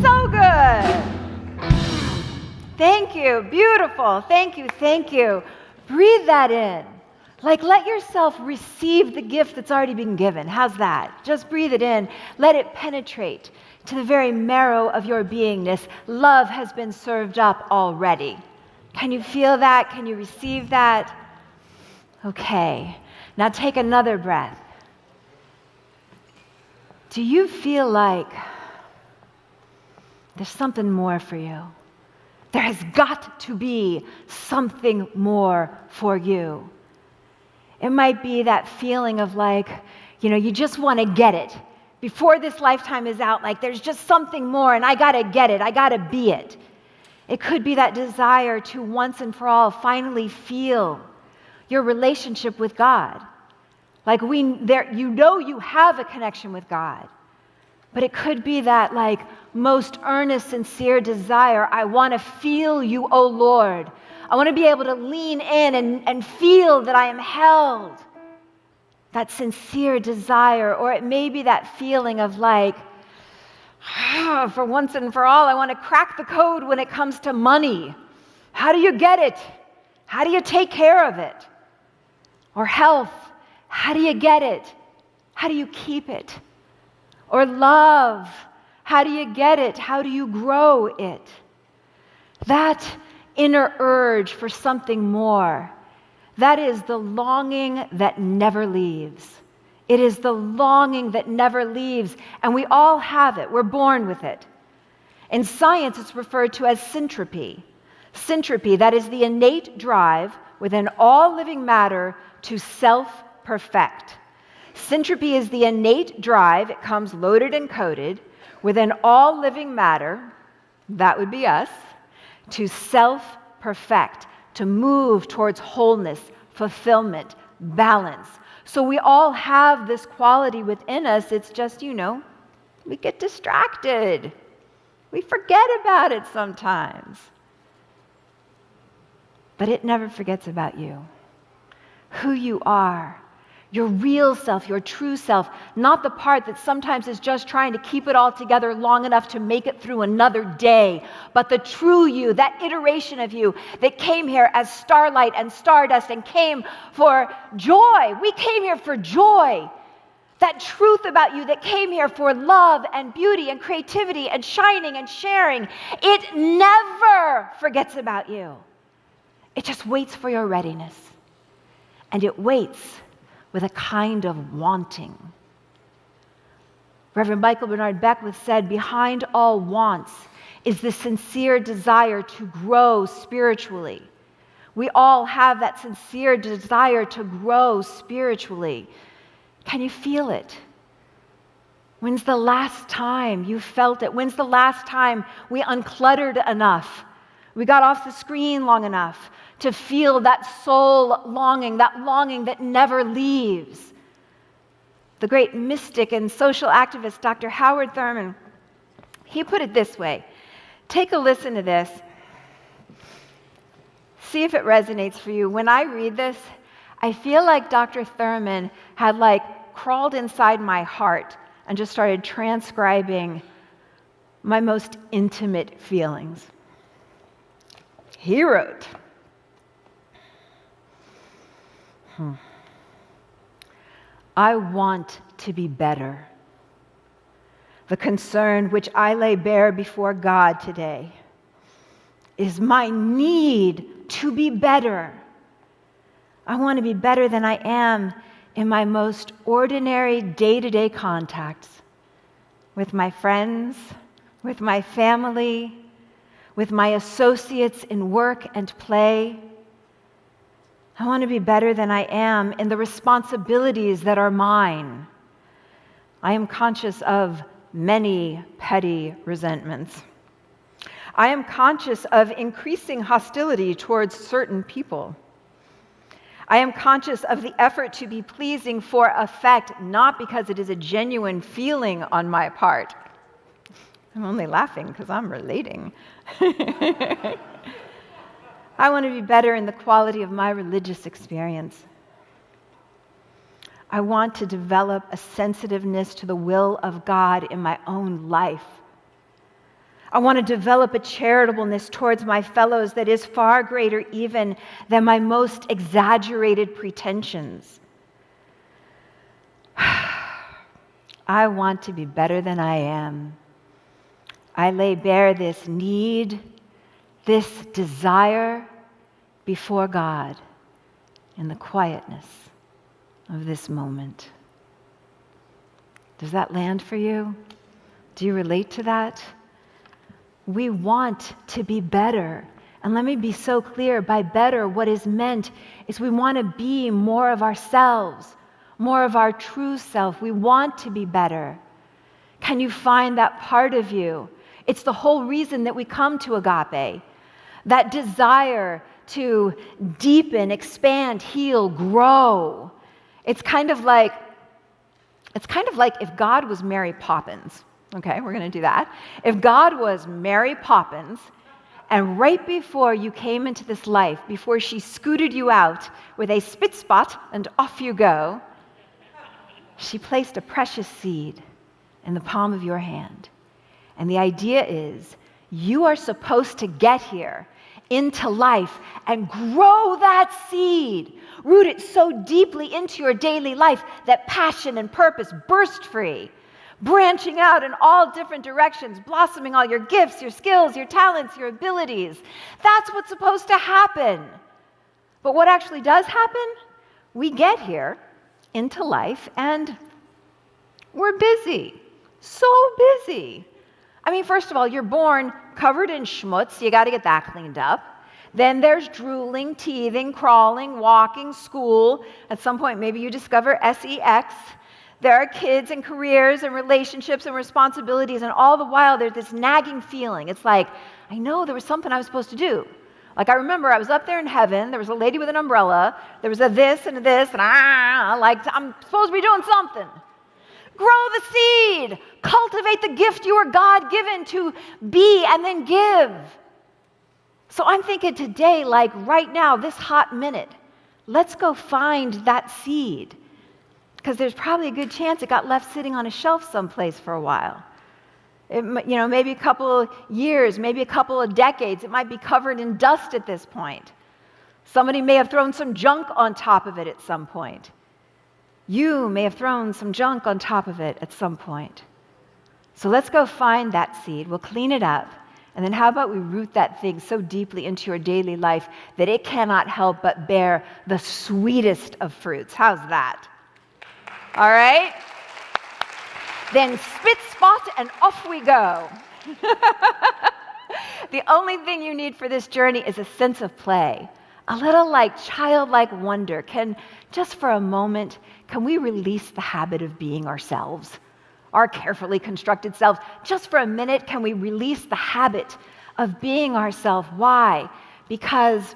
So good. Thank you. Beautiful. Thank you. Thank you. Breathe that in. Like, let yourself receive the gift that's already been given. How's that? Just breathe it in. Let it penetrate to the very marrow of your beingness. Love has been served up already. Can you feel that? Can you receive that? Okay. Now take another breath. Do you feel like there's something more for you? There has got to be something more for you. It might be that feeling of like, you just want to get it. Before this lifetime is out, like there's just something more and I got to get it. I got to be it. It could be that desire to once and for all finally feel your relationship with God. Like you have a connection with God. But it could be that like most earnest, sincere desire, I want to feel you, oh Lord. I want to be able to lean in and feel that I am held. That sincere desire. Or it may be that feeling of like, for once and for all, I want to crack the code when it comes to money. How do you get it? How do you take care of it? Or health. How do you get it? How do you keep it? Or love. How do you get it? How do you grow it? That inner urge for something more, that is the longing that never leaves. It is the longing that never leaves, and we all have it. We're born with it. In science, it's referred to as syntropy. Syntropy, that is the innate drive within all living matter to self-perfect. Syntropy is the innate drive, it comes loaded and coded, within all living matter, that would be us, to self-perfect, to move towards wholeness, fulfillment, balance. So we all have this quality within us, it's just, we get distracted. We forget about it sometimes. But it never forgets about you, who you are. Your real self, your true self, not the part that sometimes is just trying to keep it all together long enough to make it through another day, but the true you, that iteration of you that came here as starlight and stardust and came for joy. We came here for joy. That truth about you that came here for love and beauty and creativity and shining and sharing. It never forgets about you. It just waits for your readiness. And it waits with a kind of wanting. Reverend Michael Bernard Beckwith said, behind all wants is the sincere desire to grow spiritually. We all have that sincere desire to grow spiritually. Can you feel it? When's the last time you felt it? When's the last time we uncluttered enough? We got off the screen long enough to feel that soul longing that never leaves. The great mystic and social activist, Dr. Howard Thurman, he put it this way. Take a listen to this. See if it resonates for you. When I read this, I feel like Dr. Thurman had crawled inside my heart and just started transcribing my most intimate feelings. He wrote, I want to be better. The concern which I lay bare before God today is my need to be better. I want to be better than I am in my most ordinary day-to-day contacts with my friends, with my family, with my associates in work and play. I want to be better than I am in the responsibilities that are mine. I am conscious of many petty resentments. I am conscious of increasing hostility towards certain people. I am conscious of the effort to be pleasing for effect, not because it is a genuine feeling on my part. I'm only laughing because I'm relating. I want to be better in the quality of my religious experience. I want to develop a sensitiveness to the will of God in my own life. I want to develop a charitableness towards my fellows that is far greater even than my most exaggerated pretensions. I want to be better than I am. I lay bare this need, this desire, before God in the quietness of this moment. Does that land for you? Do you relate to that? We want to be better. And let me be so clear, by better, what is meant is we want to be more of ourselves, more of our true self. We want to be better. Can you find that part of you? It's the whole reason that we come to Agape. That desire to deepen, expand, heal, grow. It's kind of like if God was Mary Poppins. Okay, we're going to do that. If God was Mary Poppins, and right before you came into this life, before she scooted you out with a spit spot and off you go, she placed a precious seed in the palm of your hand. And the idea is you are supposed to get here into life and grow that seed. Root it so deeply into your daily life that passion and purpose burst free, branching out in all different directions, blossoming all your gifts, your skills, your talents, your abilities. That's what's supposed to happen. But what actually does happen? We get here into life and we're busy, so busy. I mean, first of all, you're born covered in schmutz, you got to get that cleaned up. Then there's drooling, teething, crawling, walking, school. At some point, maybe you discover sex. There are kids and careers and relationships and responsibilities, and all the while there's this nagging feeling. It's like, I know there was something I was supposed to do. Like I remember I was up there in heaven, there was a lady with an umbrella, there was a this and a this, and I'm supposed to be doing something. Grow the seed. Cultivate the gift you were God-given to be and then give. So I'm thinking today, like right now, this hot minute, let's go find that seed. Because there's probably a good chance it got left sitting on a shelf someplace for a while. Maybe a couple of years, maybe a couple of decades. It might be covered in dust at this point. Somebody may have thrown some junk on top of it at some point. You may have thrown some junk on top of it at some point. So let's go find that seed. We'll clean it up. And then how about we root that thing so deeply into your daily life that it cannot help but bear the sweetest of fruits. How's that? All right? Then spit, spot, and off we go. The only thing you need for this journey is a sense of play. A little like childlike wonder. Just for a moment, can we release the habit of being ourselves? Our carefully constructed selves. Just for a minute, can we release the habit of being ourselves? Why? Because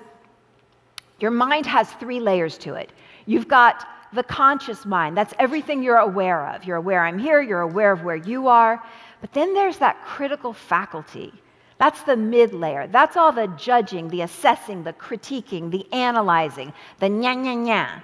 your mind has 3 layers to it. You've got the conscious mind. That's everything you're aware of. You're aware I'm here. You're aware of where you are. But then there's that critical faculty. That's the mid layer. That's all the judging, the assessing, the critiquing, the analyzing, the nya.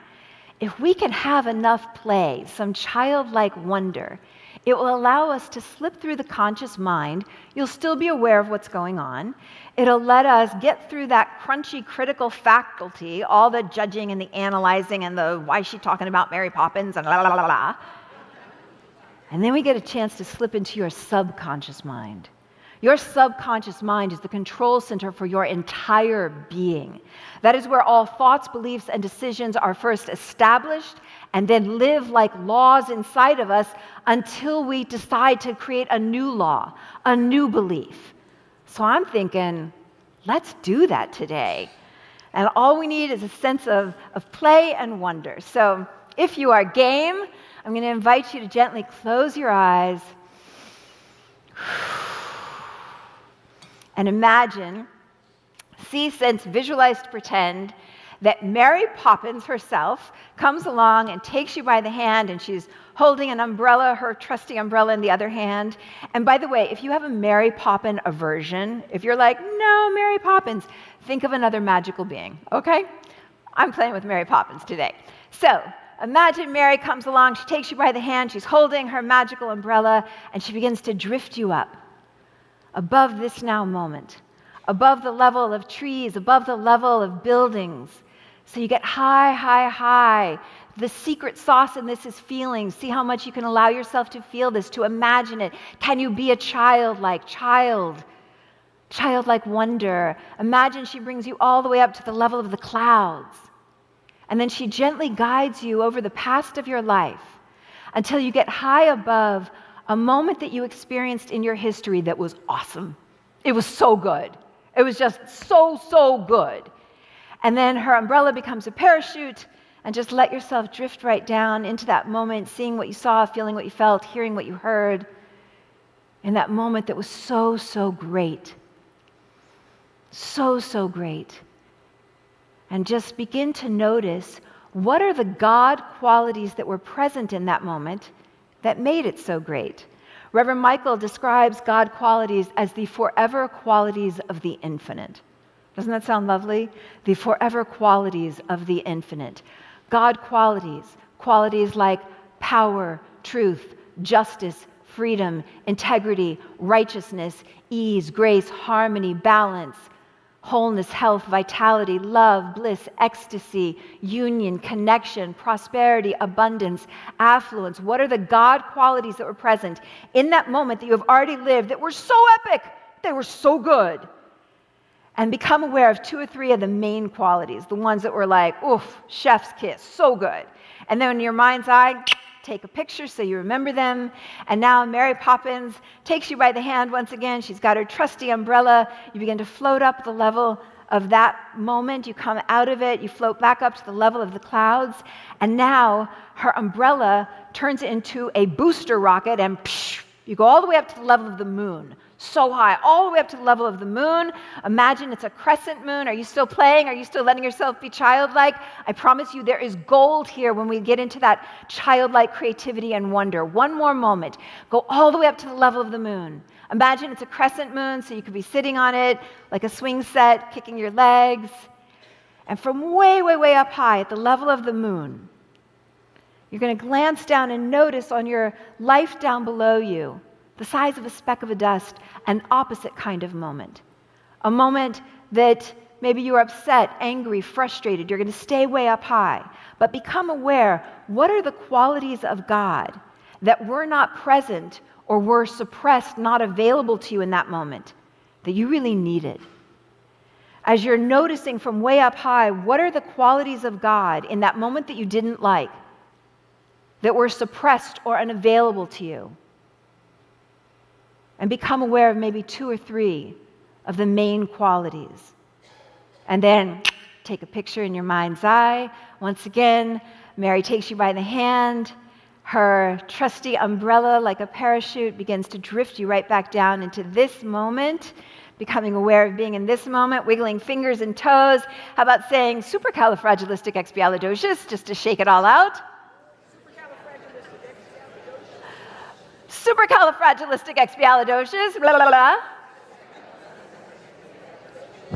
If we can have enough play, some childlike wonder, it will allow us to slip through the conscious mind. You'll still be aware of what's going on. It'll let us get through that crunchy critical faculty, all the judging and the analyzing and the why is she talking about Mary Poppins and la la la la. And then we get a chance to slip into your subconscious mind. Your subconscious mind is the control center for your entire being. That is where all thoughts, beliefs, and decisions are first established and then live like laws inside of us until we decide to create a new law, a new belief. So I'm thinking, let's do that today. And all we need is a sense of play and wonder. So if you are game, I'm going to invite you to gently close your eyes and imagine, see, sense, visualize, pretend that Mary Poppins herself comes along and takes you by the hand, and she's holding an umbrella, her trusty umbrella in the other hand. And by the way, if you have a Mary Poppin aversion, if you're like, no, Mary Poppins, think of another magical being, okay? I'm playing with Mary Poppins today. So imagine Mary comes along, she takes you by the hand, she's holding her magical umbrella, and she begins to drift you up above this now moment, above the level of trees, above the level of buildings. So you get high, high, high. The secret sauce in this is feelings. See how much you can allow yourself to feel this, to imagine it. Can you be a childlike child? childlike wonder. Imagine she brings you all the way up to the level of the clouds. And then she gently guides you over the past of your life until you get high above a moment that you experienced in your history that was awesome. It was so good. It was just so, so good. And then her umbrella becomes a parachute, and just let yourself drift right down into that moment, seeing what you saw, feeling what you felt, hearing what you heard, in that moment that was so, so great. So, so great. And just begin to notice, what are the God qualities that were present in that moment that made it so great? Reverend Michael describes God qualities as the forever qualities of the infinite. Doesn't that sound lovely? The forever qualities of the infinite. God qualities like power, truth, justice, freedom, integrity, righteousness, ease, grace, harmony, balance, wholeness, health, vitality, love, bliss, ecstasy, union, connection, prosperity, abundance, affluence. What are the God qualities that were present in that moment that you have already lived that were so epic? They were so good. And become aware of 2 or 3 of the main qualities, the ones that were like, oof, chef's kiss, so good. And then in your mind's eye, take a picture so you remember them. And now Mary Poppins takes you by the hand once again. She's got her trusty umbrella. You begin to float up the level of that moment. You come out of it. You float back up to the level of the clouds. And now her umbrella turns into a booster rocket, and you go all the way up to the level of the moon. So high, all the way up to the level of the moon. Imagine it's a crescent moon. Are you still playing? Are you still letting yourself be childlike? I promise you there is gold here when we get into that childlike creativity and wonder. One more moment. Go all the way up to the level of the moon. Imagine it's a crescent moon, so you could be sitting on it like a swing set, kicking your legs. And from way, way, way up high at the level of the moon, you're going to glance down and notice on your life down below you, the size of a speck of a dust, an opposite kind of moment. A moment that maybe you're upset, angry, frustrated. You're going to stay way up high. But become aware, what are the qualities of God that were not present or were suppressed, not available to you in that moment, that you really needed? As you're noticing from way up high, what are the qualities of God in that moment that you didn't like, that were suppressed or unavailable to you? And become aware of maybe 2 or 3 of the main qualities. And then take a picture in your mind's eye. Once again, Mary takes you by the hand. Her trusty umbrella, like a parachute, begins to drift you right back down into this moment, becoming aware of being in this moment, wiggling fingers and toes. How about saying supercalifragilisticexpialidocious, just to shake it all out? Supercalifragilisticexpialidocious, blah, blah, blah.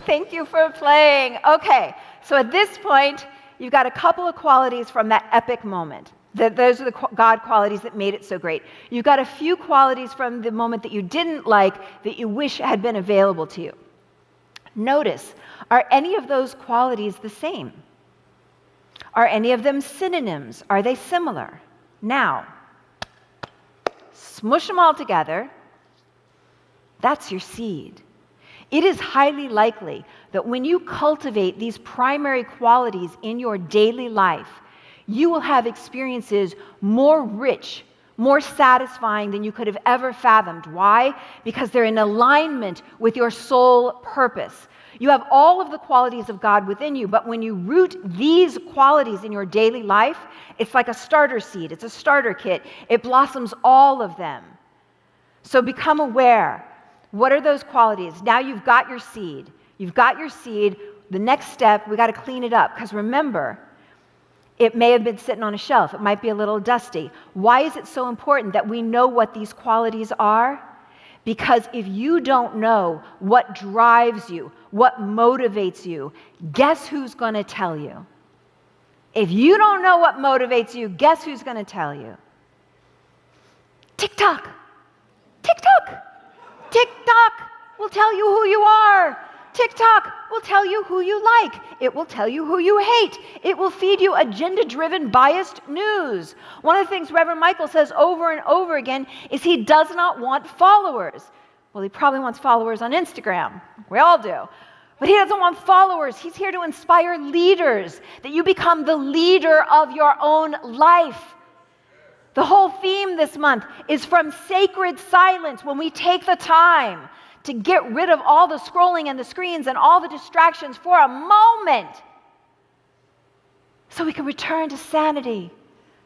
Thank you for playing. Okay, so at this point, you've got a couple of qualities from that epic moment. Those are the God qualities that made it so great. You've got a few qualities from the moment that you didn't like that you wish had been available to you. Notice, are any of those qualities the same? Are any of them synonyms? Are they similar? Now, smush them all together. That's your seed. It is highly likely that when you cultivate these primary qualities in your daily life, you will have experiences more rich, more satisfying than you could have ever fathomed. Why? Because they're in alignment with your soul purpose. You have all of the qualities of God within you, but when you root these qualities in your daily life, it's like a starter seed. It's a starter kit. It blossoms all of them. So become aware. What are those qualities? Now you've got your seed. You've got your seed. The next step, we got to clean it up. Because remember, it may have been sitting on a shelf. It might be a little dusty. Why is it so important that we know what these qualities are? Because if you don't know what drives you, what motivates you, guess who's going to tell you? If you don't know what motivates you, guess who's going to tell you? TikTok. TikTok. TikTok will tell you who you are. TikTok will tell you who you like. It will tell you who you hate. It will feed you agenda-driven, biased news. One of the things Reverend Michael says over and over again is he does not want followers. Well, he probably wants followers on Instagram. We all do. But he doesn't want followers. He's here to inspire leaders, that you become the leader of your own life. The whole theme this month is from sacred silence, when we take the time to get rid of all the scrolling and the screens and all the distractions for a moment, so we can return to sanity,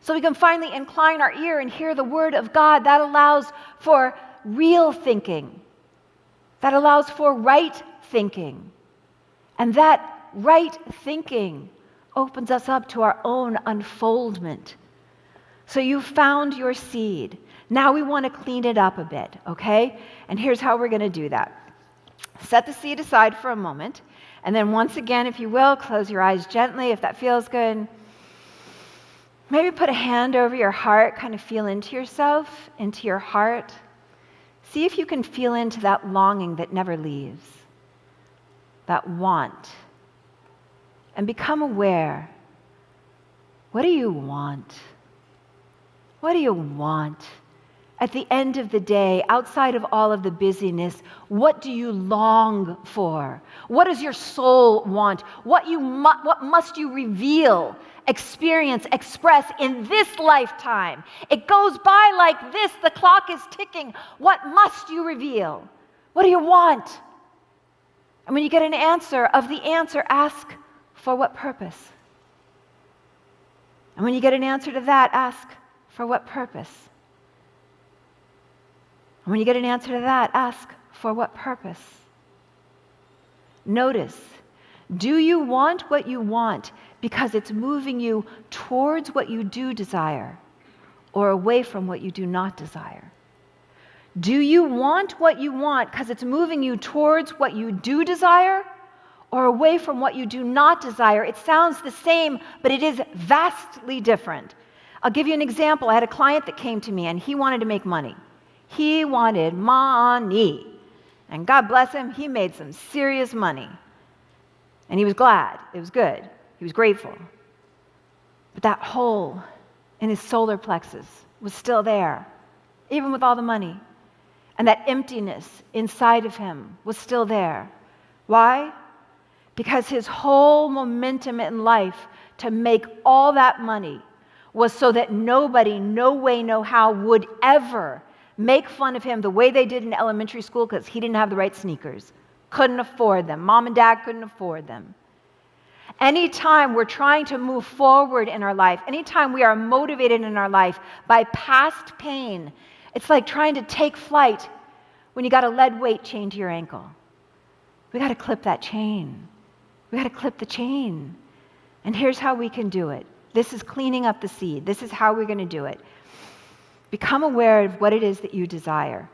so we can finally incline our ear and hear the word of God. That allows for real thinking. That allows for right thinking. And that right thinking opens us up to our own unfoldment. So you found your seed. Now we want to clean it up a bit, okay? And here's how we're going to do that. Set the seed aside for a moment. And then once again, if you will, close your eyes gently if that feels good. Maybe put a hand over your heart, kind of feel into yourself, into your heart. See if you can feel into that longing that never leaves, that want. And become aware. What do you want? What do you want? At the end of the day, outside of all of the busyness, what do you long for? What does your soul want? What must you reveal, experience, express in this lifetime? It goes by like this. The clock is ticking. What must you reveal? What do you want? And when you get an answer, of the answer, ask for what purpose? And when you get an answer to that, ask for what purpose? And when you get an answer to that, ask for what purpose? Notice, do you want what you want because it's moving you towards what you do desire, or away from what you do not desire? Do you want what you want because it's moving you towards what you do desire, or away from what you do not desire? It sounds the same, but it is vastly different. I'll give you an example. I had a client that came to me, and he wanted to make money. He wanted money. And God bless him, he made some serious money. And he was glad. It was good. He was grateful. But that hole in his solar plexus was still there, even with all the money. And that emptiness inside of him was still there. Why? Because his whole momentum in life to make all that money was so that nobody, no way, no how, would ever make fun of him the way they did in elementary school, because he didn't have the right sneakers. Couldn't afford them. Mom and dad couldn't afford them. Anytime we're trying to move forward in our life, anytime we are motivated in our life by past pain, it's like trying to take flight when you got a lead weight chained to your ankle. We got to clip that chain. We got to clip the chain. And here's how we can do it. This is cleaning up the seed. This is how we're going to do it. Become aware of what it is that you desire.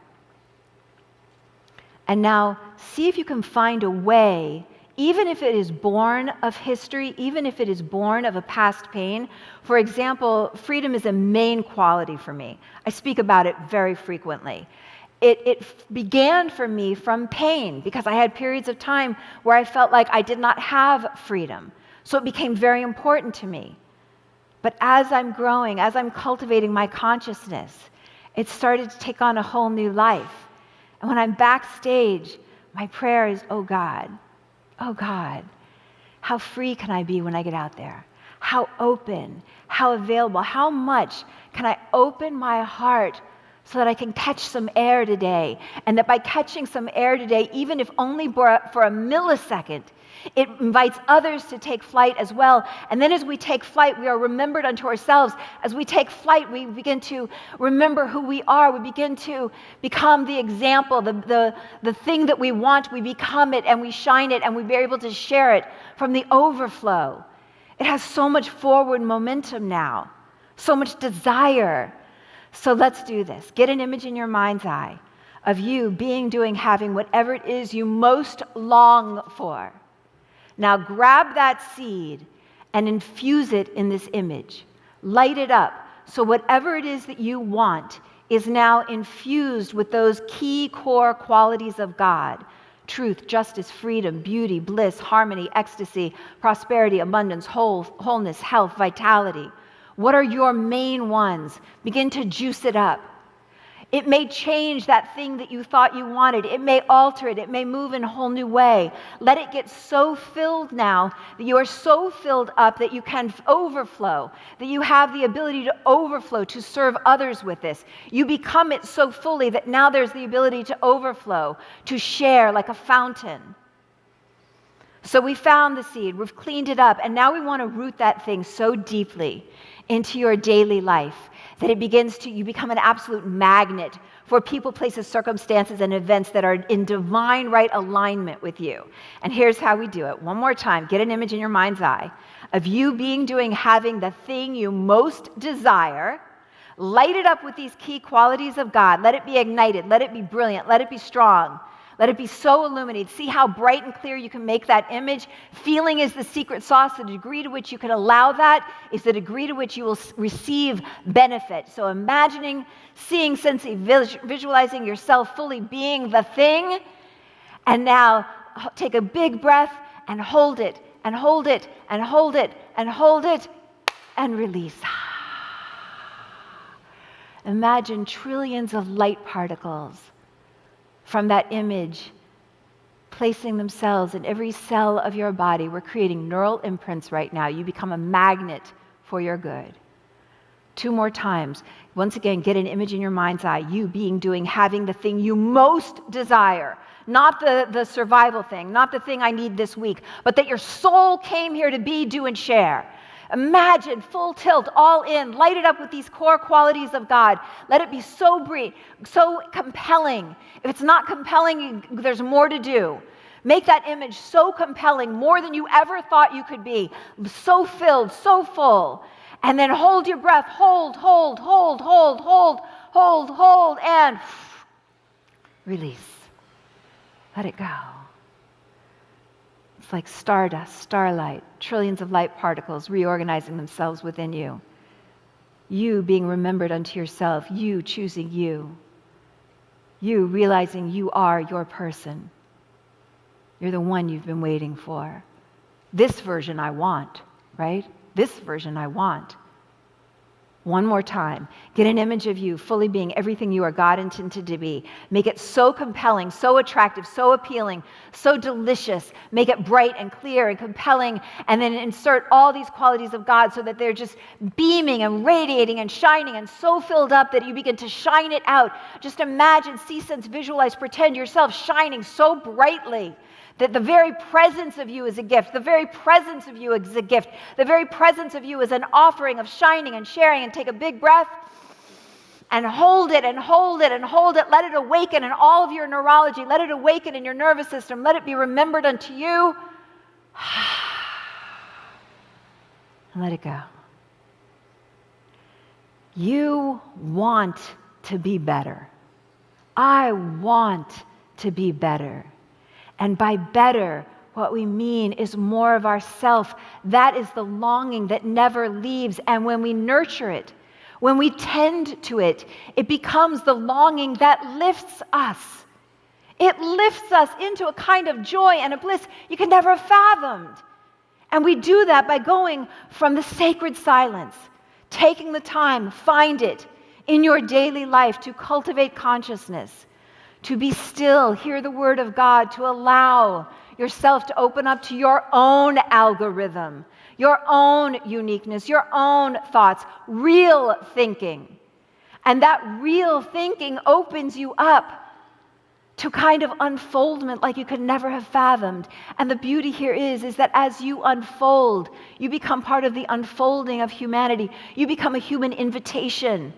And now see if you can find a way, even if it is born of history, even if it is born of a past pain. For example, freedom is a main quality for me. I speak about it very frequently. It began for me from pain, because I had periods of time where I felt like I did not have freedom. So it became very important to me. But as I'm growing, as I'm cultivating my consciousness, it started to take on a whole new life. And when I'm backstage, my prayer is, oh God, how free can I be when I get out there? How open, how available, how much can I open my heart so that I can catch some air today? And that by catching some air today, even if only for a millisecond, it invites others to take flight as well. And then as we take flight, we are remembered unto ourselves. As we take flight, we begin to remember who we are. We begin to become the example, the thing that we want. We become it, and we shine it, and we are able to share it from the overflow. It has so much forward momentum now, so much desire. So let's do this. Get an image in your mind's eye of you being, doing, having whatever it is you most long for. Now grab that seed and infuse it in this image. Light it up so whatever it is that you want is now infused with those key core qualities of God: truth, justice, freedom, beauty, bliss, harmony, ecstasy, prosperity, abundance, wholeness, health, vitality. What are your main ones? Begin to juice it up. It may change that thing that you thought you wanted. It may alter it. It may move in a whole new way. Let it get so filled now that you are so filled up that you can overflow, that you have the ability to overflow, to serve others with this. You become it so fully that now there's the ability to overflow, to share like a fountain. So we found the seed, we've cleaned it up, and now we want to root that thing so deeply into your daily life that it begins to, you become an absolute magnet for people, places, circumstances, and events that are in divine right alignment with you. And here's how we do it. One more time, get an image in your mind's eye of you having the thing you most desire. Light it up with these key qualities of God. Let it be ignited. Let it be brilliant. Let it be strong. Let it be so illuminated. See how bright and clear you can make that image. Feeling is the secret sauce. The degree to which you can allow that is the degree to which you will receive benefit. So imagining, seeing, sensing, visualizing yourself fully being the thing. And now take a big breath and hold it, and hold it, and hold it, and hold it, and release. Imagine trillions of light particles from that image, placing themselves in every cell of your body. We're creating neural imprints right now. You become a magnet for your good. 2 more times. Once again, get an image in your mind's eye. You having the thing you most desire. Not the survival thing, not the thing I need this week, but that your soul came here to be, do, and share. Imagine, full tilt, all in, light it up with these core qualities of God. Let it be so brief, so compelling. If it's not compelling, there's more to do. Make that image so compelling, more than you ever thought you could be. So filled, so full. And then hold your breath, hold, and release. Let it go. It's like stardust, starlight, trillions of light particles reorganizing themselves within you. You being remembered unto yourself, you choosing you. You realizing you are your person. You're the one you've been waiting for. This version I want, right? This version I want. One more time. Get an image of you fully being everything you are God intended to be. Make it so compelling, so attractive, so appealing, so delicious. Make it bright and clear and compelling, and then insert all these qualities of God so that they're just beaming and radiating and shining and so filled up that you begin to shine it out. Just imagine, see, sense, visualize, pretend yourself shining so brightly that the very presence of you is a gift. The very presence of you is a gift. The very presence of you is an offering of shining and sharing. And take a big breath and hold it and hold it and hold it. Let it awaken in all of your neurology. Let it awaken in your nervous system. Let it be remembered unto you. And let it go. You want to be better. I want to be better. And by better, what we mean is more of ourself. That is the longing that never leaves. And when we nurture it, when we tend to it, it becomes the longing that lifts us. It lifts us into a kind of joy and a bliss you can never have fathomed. And we do that by going from the sacred silence, taking the time, find it in your daily life to cultivate consciousness, to be still, hear the word of God, to allow yourself to open up to your own algorithm, your own uniqueness, your own thoughts, real thinking. And that real thinking opens you up to kind of unfoldment like you could never have fathomed. And the beauty here is that as you unfold, you become part of the unfolding of humanity. You become a human invitation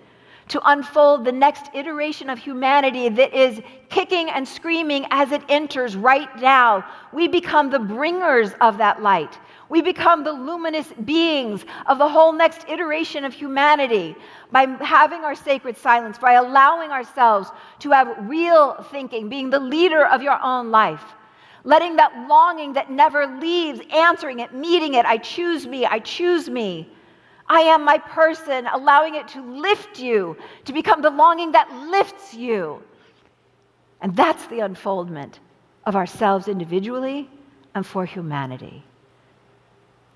to unfold the next iteration of humanity that is kicking and screaming as it enters right now. We become the bringers of that light. We become the luminous beings of the whole next iteration of humanity by having our sacred silence, by allowing ourselves to have real thinking, being the leader of your own life, letting that longing that never leaves, answering it, meeting it, I choose me, I choose me. I am my person, allowing it to lift you, to become the longing that lifts you. And that's the unfoldment of ourselves individually and for humanity.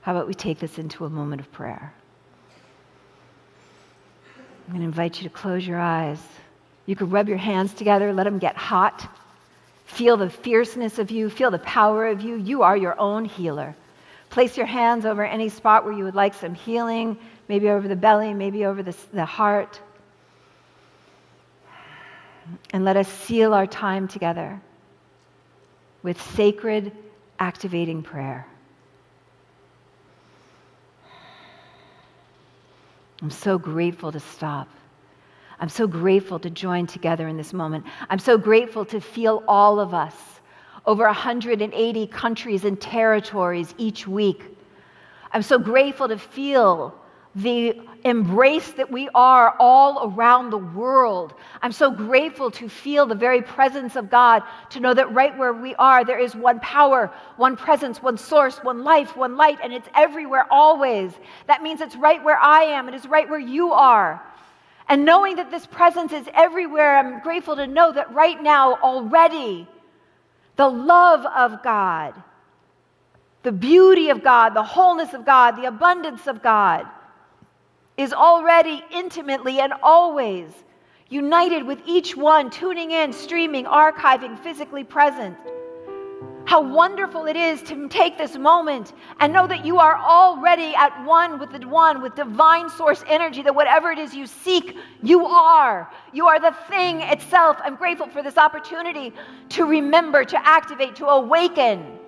How about we take this into a moment of prayer? I'm going to invite you to close your eyes You could rub your hands together, let them get hot. Feel the fierceness of you, feel the power of you. You are your own healer. Place your hands over any spot where you would like some healing, maybe over the belly, maybe over the heart. And let us seal our time together with sacred, activating prayer. I'm so grateful to stop. I'm so grateful to join together in this moment. I'm so grateful to feel all of us, over 180 countries and territories each week. I'm so grateful to feel the embrace that we are all around the world. I'm so grateful to feel the very presence of God, to know that right where we are, there is one power, one presence, one source, one life, one light, and it's everywhere always. That means it's right where I am, it is right where you are. And knowing that this presence is everywhere, I'm grateful to know that right now already, the love of God, the beauty of God, the wholeness of God, the abundance of God is already intimately and always united with each one, tuning in, streaming, archiving, physically present. How wonderful it is to take this moment and know that you are already at one, with divine source energy, that whatever it is you seek, you are. You are the thing itself. I'm grateful for this opportunity to remember, to activate, to awaken,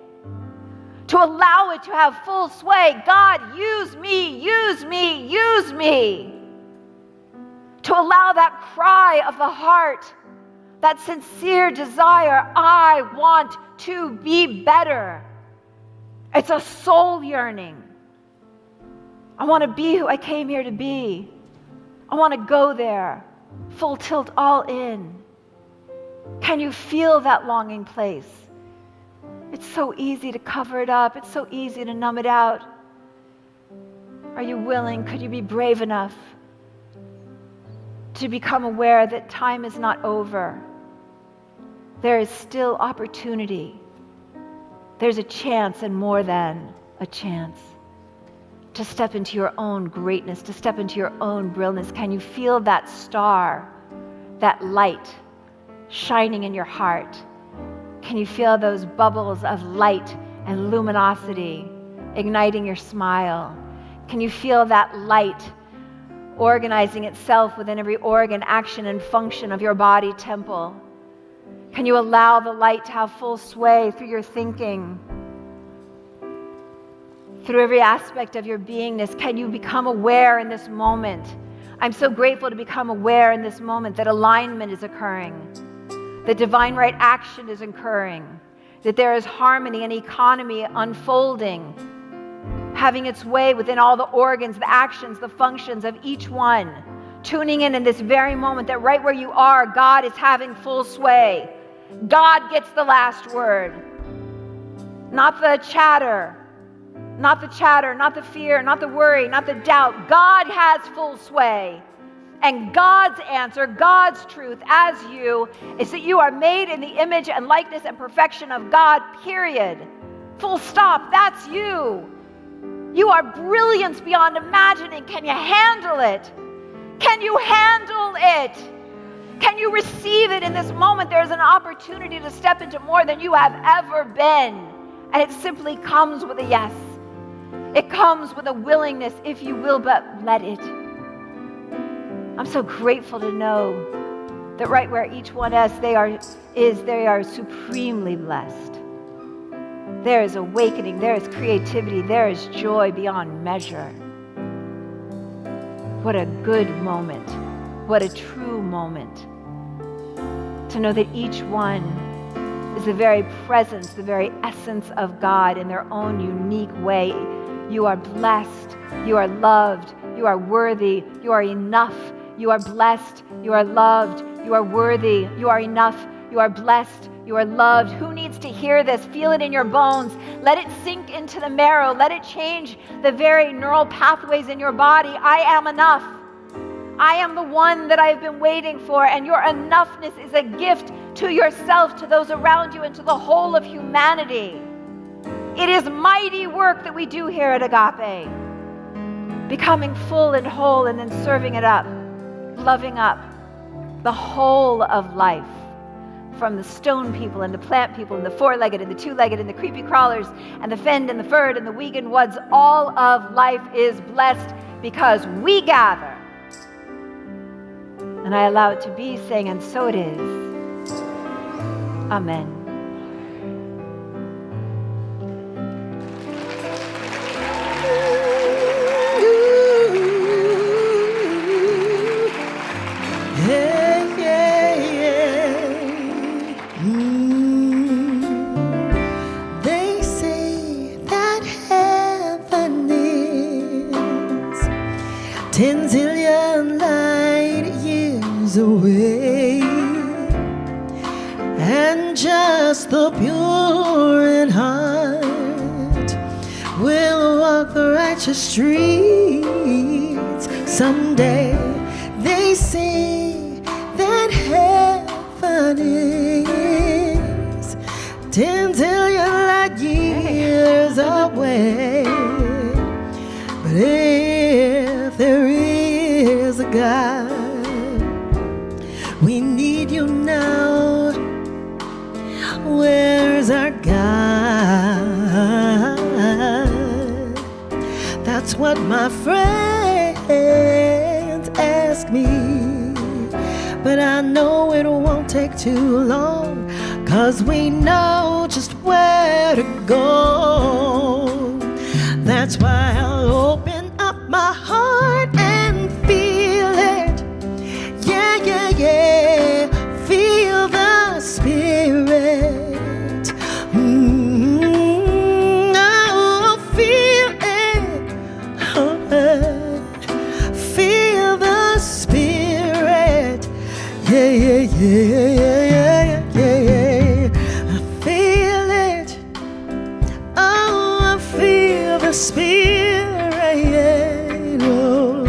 to allow it to have full sway. God, use me, use me, use me. To allow that cry of the heart, that sincere desire, I want to be better. It's a soul yearning. I want to be who I came here to be. I want to go there, full tilt, all in. Can you feel that longing place? It's so easy to cover it up. It's so easy to numb it out. Are you willing? Could you be brave enough to become aware that time is not over? There is still opportunity. There's a chance, and more than a chance, to step into your own greatness, to step into your own brilliance. Can you feel that star, that light shining in your heart? Can you feel those bubbles of light and luminosity igniting your smile? Can you feel that light organizing itself within every organ, action, and function of your body temple? Can you allow the light to have full sway through your thinking, through every aspect of your beingness? Can you become aware in this moment? I'm so grateful to become aware in this moment that alignment is occurring, that divine right action is occurring, that there is harmony and economy unfolding, having its way within all the organs, the actions, the functions of each one. Tuning in this very moment that right where you are, God is having full sway. God gets the last word. Not the chatter, not the fear, not the worry, not the doubt. God has full sway. And God's answer, God's truth as you, is that you are made in the image and likeness and perfection of God, period. Full stop. That's you. You are brilliance beyond imagining. Can you handle it? Can you handle it? Can you receive it in this moment? There's an opportunity to step into more than you have ever been. And it simply comes with a yes. It comes with a willingness, if you will, but let it. I'm so grateful to know that right where each one is, they are supremely blessed. There is awakening, there is creativity, there is joy beyond measure. What a good moment. What a true moment. To know that each one is the very presence, the very essence of God in their own unique way. You are blessed, you are loved, you are worthy, you are enough, you are blessed, you are loved, you are worthy, you are enough, you are blessed, you are loved. Who needs to hear this? Feel it in your bones. Let it sink into the marrow. Let it change the very neural pathways in your body. I am enough. I am the one that I've been waiting for, and your enoughness is a gift to yourself, to those around you, and to the whole of humanity. It is mighty work that we do here at Agape. Becoming full and whole and then serving it up, loving up, the whole of life, from the stone people and the plant people and the four-legged and the two-legged and the creepy crawlers and the fend and the furred and the wegan woods. All of life is blessed because we gather. And I allow it to be, saying, and so it is. Amen. They say that heaven is 10 zillion light years away, and just the pure in heart will walk the righteous streets someday. They say that heaven is 10 zillion light years away, but if there is a God, we need you now. Where's our God? That's what my friends ask me, but I know it won't take too long, 'cause we know just where to go. That's why I'll open up my heart and feel it. Yeah, yeah, yeah. Feel the Spirit. Oh, feel it. Oh, feel the Spirit. Yeah, yeah, yeah, yeah, yeah, yeah. I feel it. Oh, I feel the Spirit. Oh,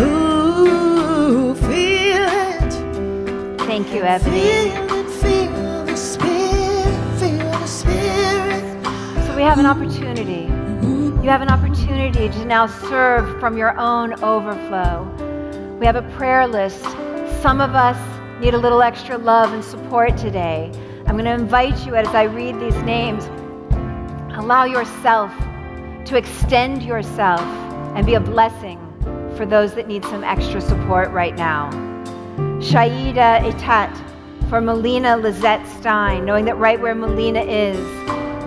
ooh, feel it. Thank you, Ebony. Feel it, feel the Spirit, feel the Spirit. So we have an opportunity. You have an opportunity to now serve from your own overflow. We have a prayer list. Some of us need a little extra love and support today. I'm going to invite you, as I read these names, allow yourself to extend yourself and be a blessing for those that need some extra support right now. Shaida Etat for Melina Lizette Stein, knowing that right where Melina is,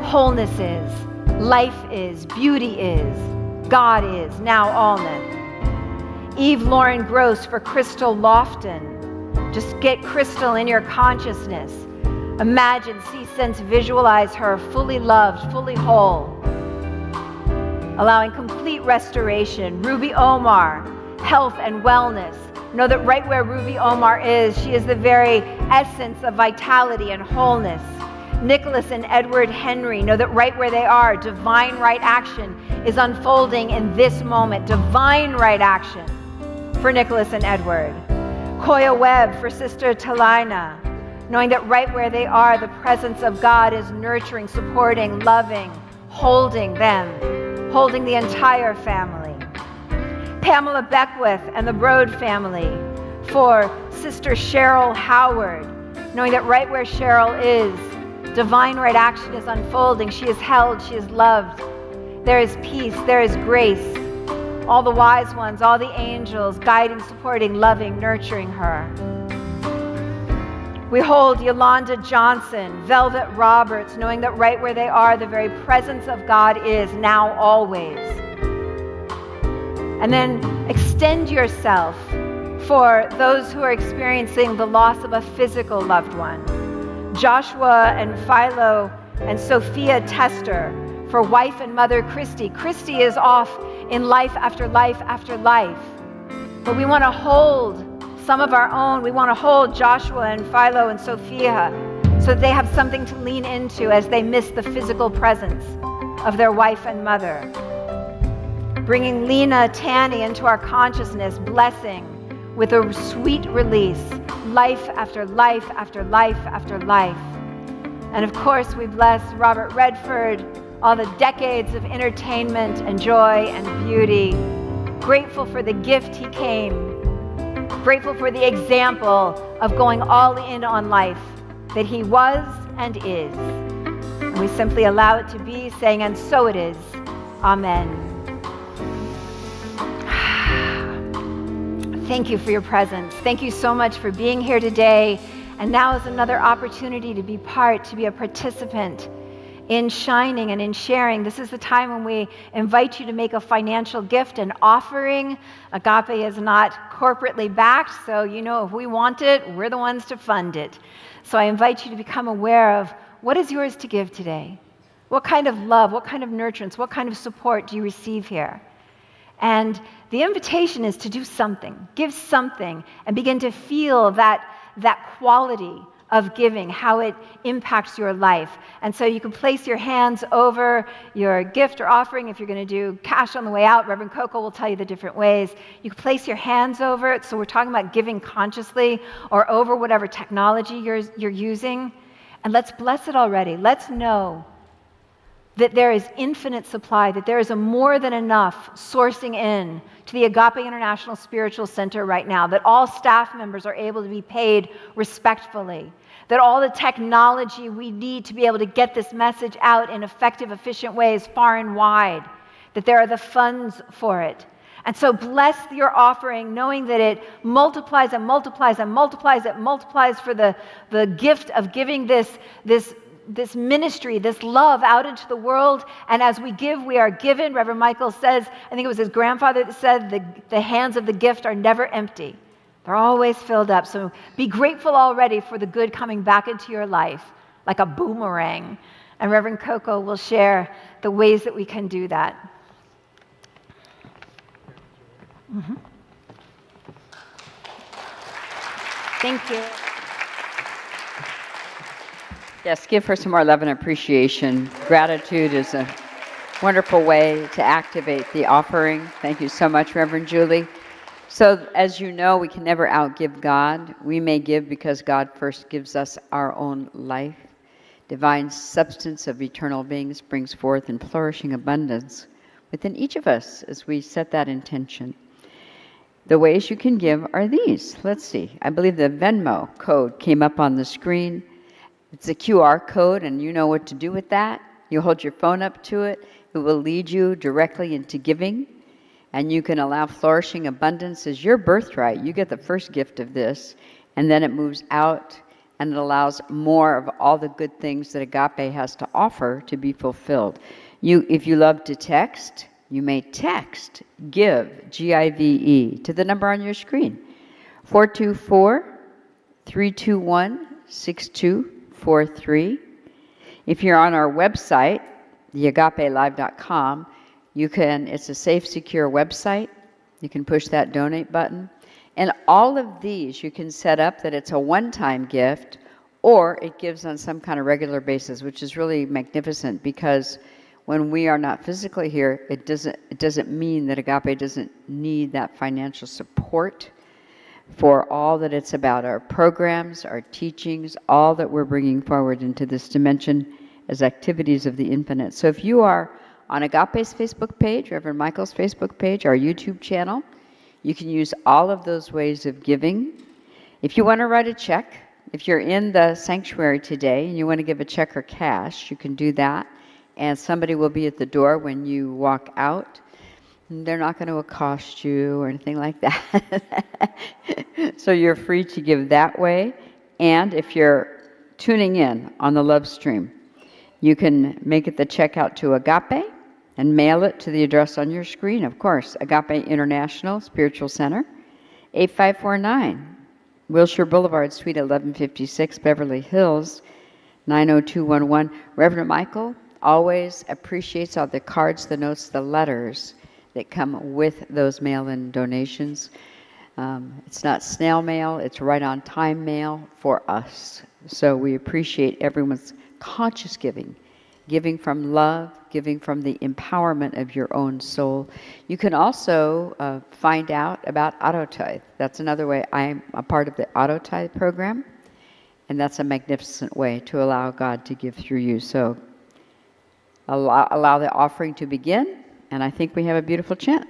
wholeness is, life is, beauty is, God is, now allness. Eve Lauren Gross for Crystal Lofton. Just get Crystal in your consciousness. Imagine, see, sense, visualize her fully loved, fully whole, allowing complete restoration. Ruby Omar, health and wellness. Know that right where Ruby Omar is, she is the very essence of vitality and wholeness. Nicholas and Edward Henry, know that right where they are, divine right action is unfolding in this moment. Divine right action for Nicholas and Edward. Koya Webb for Sister Talina, knowing that right where they are, the presence of God is nurturing, supporting, loving, holding them, holding the entire family. Pamela Beckwith and the Broad family for Sister Cheryl Howard, knowing that right where Cheryl is, divine right action is unfolding. She is held, she is loved. There is peace, there is grace. All the wise ones, all the angels guiding, supporting, loving, nurturing her. We hold Yolanda Johnson, Velvet Roberts, knowing that right where they are, the very presence of God is now always. And then extend yourself for those who are experiencing the loss of a physical loved one. Joshua and Philo and Sophia Tester for wife and mother Christy. Christy is off in life after life after life. But we want to hold some of our own. We want to hold Joshua and Philo and Sophia so that they have something to lean into as they miss the physical presence of their wife and mother. Bringing Lena Tanny into our consciousness, blessing with a sweet release, life after life after life after life. And of course, we bless Robert Redford, all the decades of entertainment and joy and beauty. Grateful for the gift he came Grateful for the example of going all in on life that he was and is. And we simply allow it to be, saying, and so it is. Amen. Thank you for your presence. Thank you so much for being here today. And now is another opportunity to be part, to be a participant in shining and in sharing. This is the time when we invite you to make a financial gift, an offering. Agape is not corporately backed, so if we want it, we're the ones to fund it. So I invite you to become aware of what is yours to give today. What kind of love, what kind of nurturance, what kind of support do you receive here? And the invitation is to do something, give something, and begin to feel that quality of giving, how it impacts your life. And so you can place your hands over your gift or offering. If you're going to do cash on the way out, Reverend Coco will tell you the different ways. You can place your hands over it. So we're talking about giving consciously or over whatever technology you're using. And let's bless it already. Let's know that there is infinite supply, that there is a more than enough sourcing in to the Agape International Spiritual Center right now, that all staff members are able to be paid respectfully, that all the technology we need to be able to get this message out in effective, efficient ways far and wide, that there are the funds for it. And so bless your offering, knowing that it multiplies and multiplies and multiplies. It multiplies for the gift of giving this ministry, this love out into the world. And as we give, we are given. Reverend Michael says, I think it was his grandfather that said, the hands of the gift are never empty. They're always filled up. So be grateful already for the good coming back into your life, like a boomerang. And Reverend Coco will share the ways that we can do that. Mm-hmm. Thank you. Yes, give her some more love and appreciation. Gratitude is a wonderful way to activate the offering. Thank you so much, Reverend Julie. So, as you know, we can never outgive God. We may give because God first gives us our own life. Divine substance of eternal beings brings forth in flourishing abundance within each of us as we set that intention. The ways you can give are these. Let's see. I believe the Venmo code came up on the screen. It's a QR code, and you know what to do with that. You hold your phone up to it. It will lead you directly into giving, and you can allow flourishing abundance as your birthright. You get the first gift of this, and then it moves out, and it allows more of all the good things that Agape has to offer to be fulfilled. If you love to text, you may text GIVE, G-I-V-E, to the number on your screen, 424-321-6243. If you're on our website, theagapelive.com, it's a safe, secure website. You can push that donate button. And all of these you can set up that it's a one-time gift, or it gives on some kind of regular basis, which is really magnificent, because when we are not physically here, it doesn't mean that Agape doesn't need that financial support for all that it's about, our programs, our teachings, all that we're bringing forward into this dimension as activities of the infinite. So if you are on Agape's Facebook page, Reverend Michael's Facebook page, our YouTube channel, you can use all of those ways of giving. If you want to write a check, if you're in the sanctuary today and you want to give a check or cash, you can do that. And somebody will be at the door when you walk out. They're not going to accost you or anything like that. So you're free to give that way. And if you're tuning in on the love stream, you can make it the check out to Agape and mail it to the address on your screen. Of course, Agape International Spiritual Center, 8549 Wilshire Blvd, Suite 1156, Beverly Hills, 90211. Reverend Michael always appreciates all the cards, the notes, the letters that come with those mail-in donations. It's not snail mail, it's right on time mail for us. So we appreciate everyone's conscious giving from love, giving from the empowerment of your own soul. You can also find out about AutoTithe. That's another way. I'm a part of the AutoTithe program, and that's a magnificent way to allow God to give through you. So allow the offering to begin, and I think we have a beautiful chant.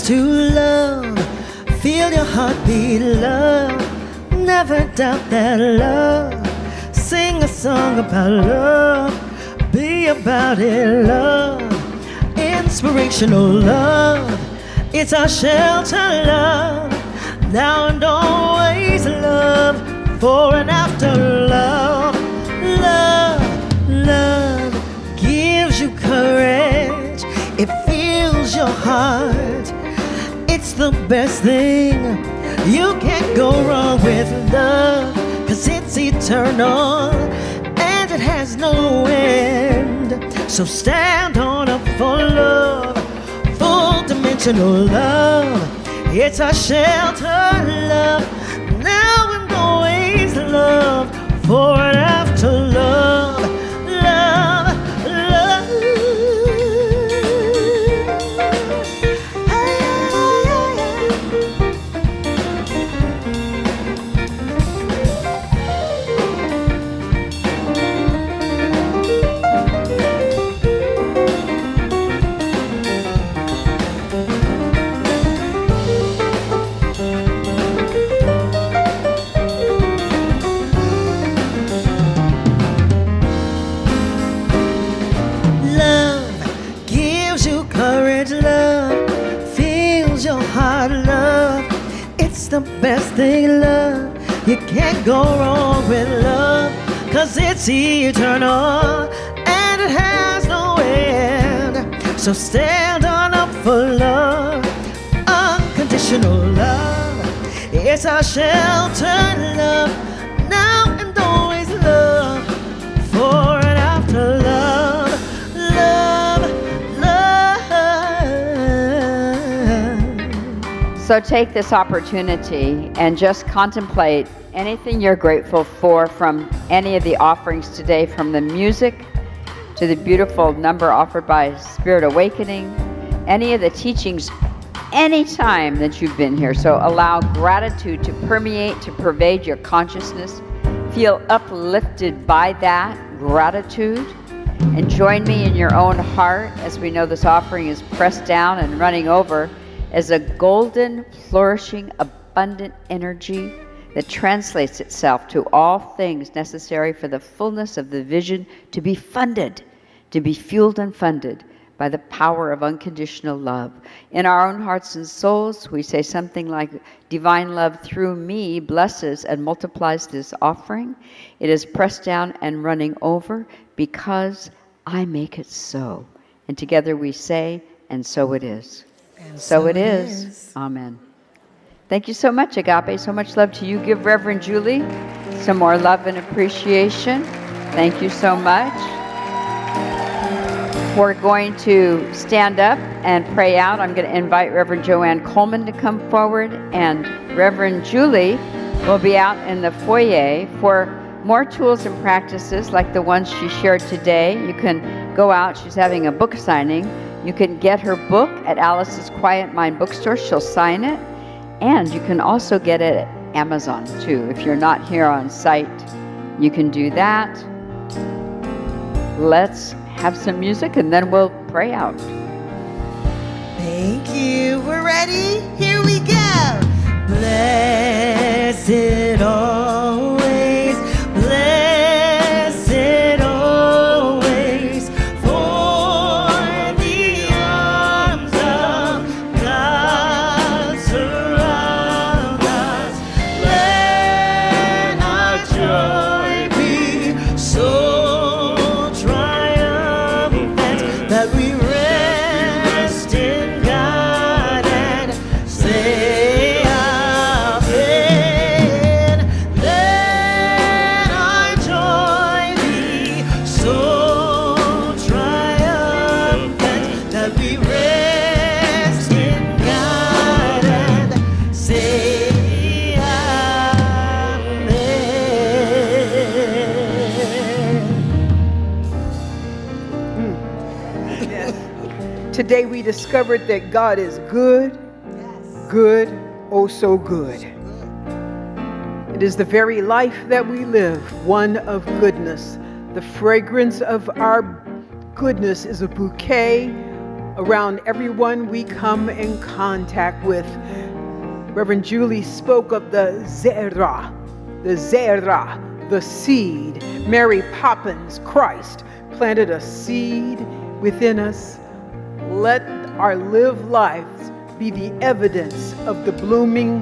to love. Feel your heartbeat, love. Never doubt that love. Sing a song about love. Be about it, love. Inspirational love. It's our shelter, love. Now and always love. For and after love. Love, love gives you courage. It fills your heart. It's the best thing. You can't go wrong with love, 'cause it's eternal and it has no end. So stand on up for love, full dimensional love. It's our shelter, love. Now and always love. For and after love, love, love. It's the best thing, love. You can't go wrong with love, 'cause it's eternal and it has no end. So stand on up for love, unconditional love. It's our shelter, love. Now and always love. For and after love, love, love. So take this opportunity and just contemplate anything you're grateful for from any of the offerings today, from the music to the beautiful number offered by Spirit Awakening, any of the teachings, any time that you've been here. So allow gratitude to permeate, to pervade your consciousness. Feel uplifted by that gratitude. And join me in your own heart as we know this offering is pressed down and running over as a golden, flourishing, abundant energy that translates itself to all things necessary for the fullness of the vision to be funded, to be fueled and funded by the power of unconditional love. In our own hearts and souls, we say something like, divine love through me blesses and multiplies this offering. It is pressed down and running over because I make it so. And together we say, and so it is. And So it is. Amen. Thank you so much, Agape. So much love to you. Give Reverend Julie some more love and appreciation. Thank you so much. We're going to stand up and pray out. I'm going to invite Reverend Joanne Coleman to come forward, and Reverend Julie will be out in the foyer for more tools and practices like the ones she shared today. You can go out. She's having a book signing. You can get her book at Alice's Quiet Mind bookstore. She'll sign it. And you can also get it at Amazon too. If you're not here on site, you can do that. Let's have some music and then we'll pray out. Thank you. We're ready? Here we go. Blessed always, blessed always, for the arms of God surround us. Let our joy be so triumphant that we rest in God and say amen. Let our joy be so triumphant that we rest in God and say amen. Today we discovered that God is good, good, oh so good. It is the very life that we live, one of goodness. The fragrance of our goodness is a bouquet around everyone we come in contact with. Reverend Julie spoke of the zera, the seed. Mary Poppins, Christ, planted a seed within us. Let our lived lives be the evidence of the blooming,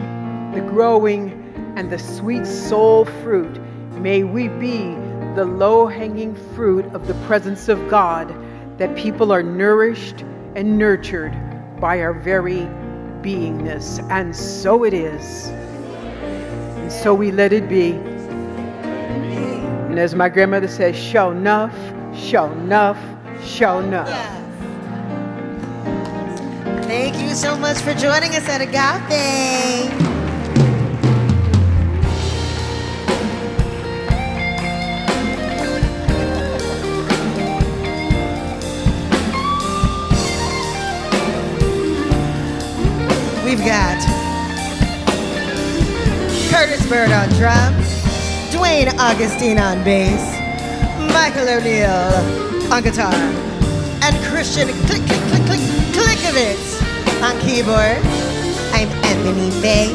the growing, and the sweet soul fruit. May we be the low-hanging fruit of the presence of God, that people are nourished and nurtured by our very beingness. And so it is. And so we let it be. And as my grandmother says, show enough, show enough, show enough. Yes. Thank you so much for joining us at Agape. We've got Curtis Bird on drums, Dwayne Augustine on bass, Michael O'Neill on guitar, and Christian Klickovitz on keyboard. I'm Ebony Faye.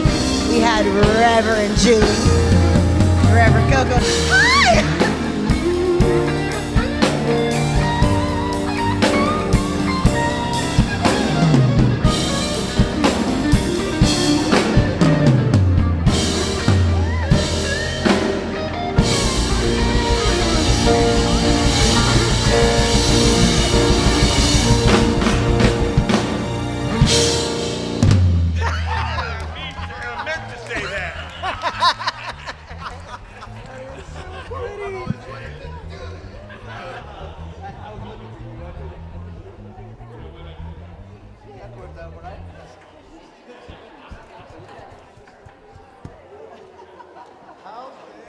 We had Reverend Julie, Reverend Coco. Hi!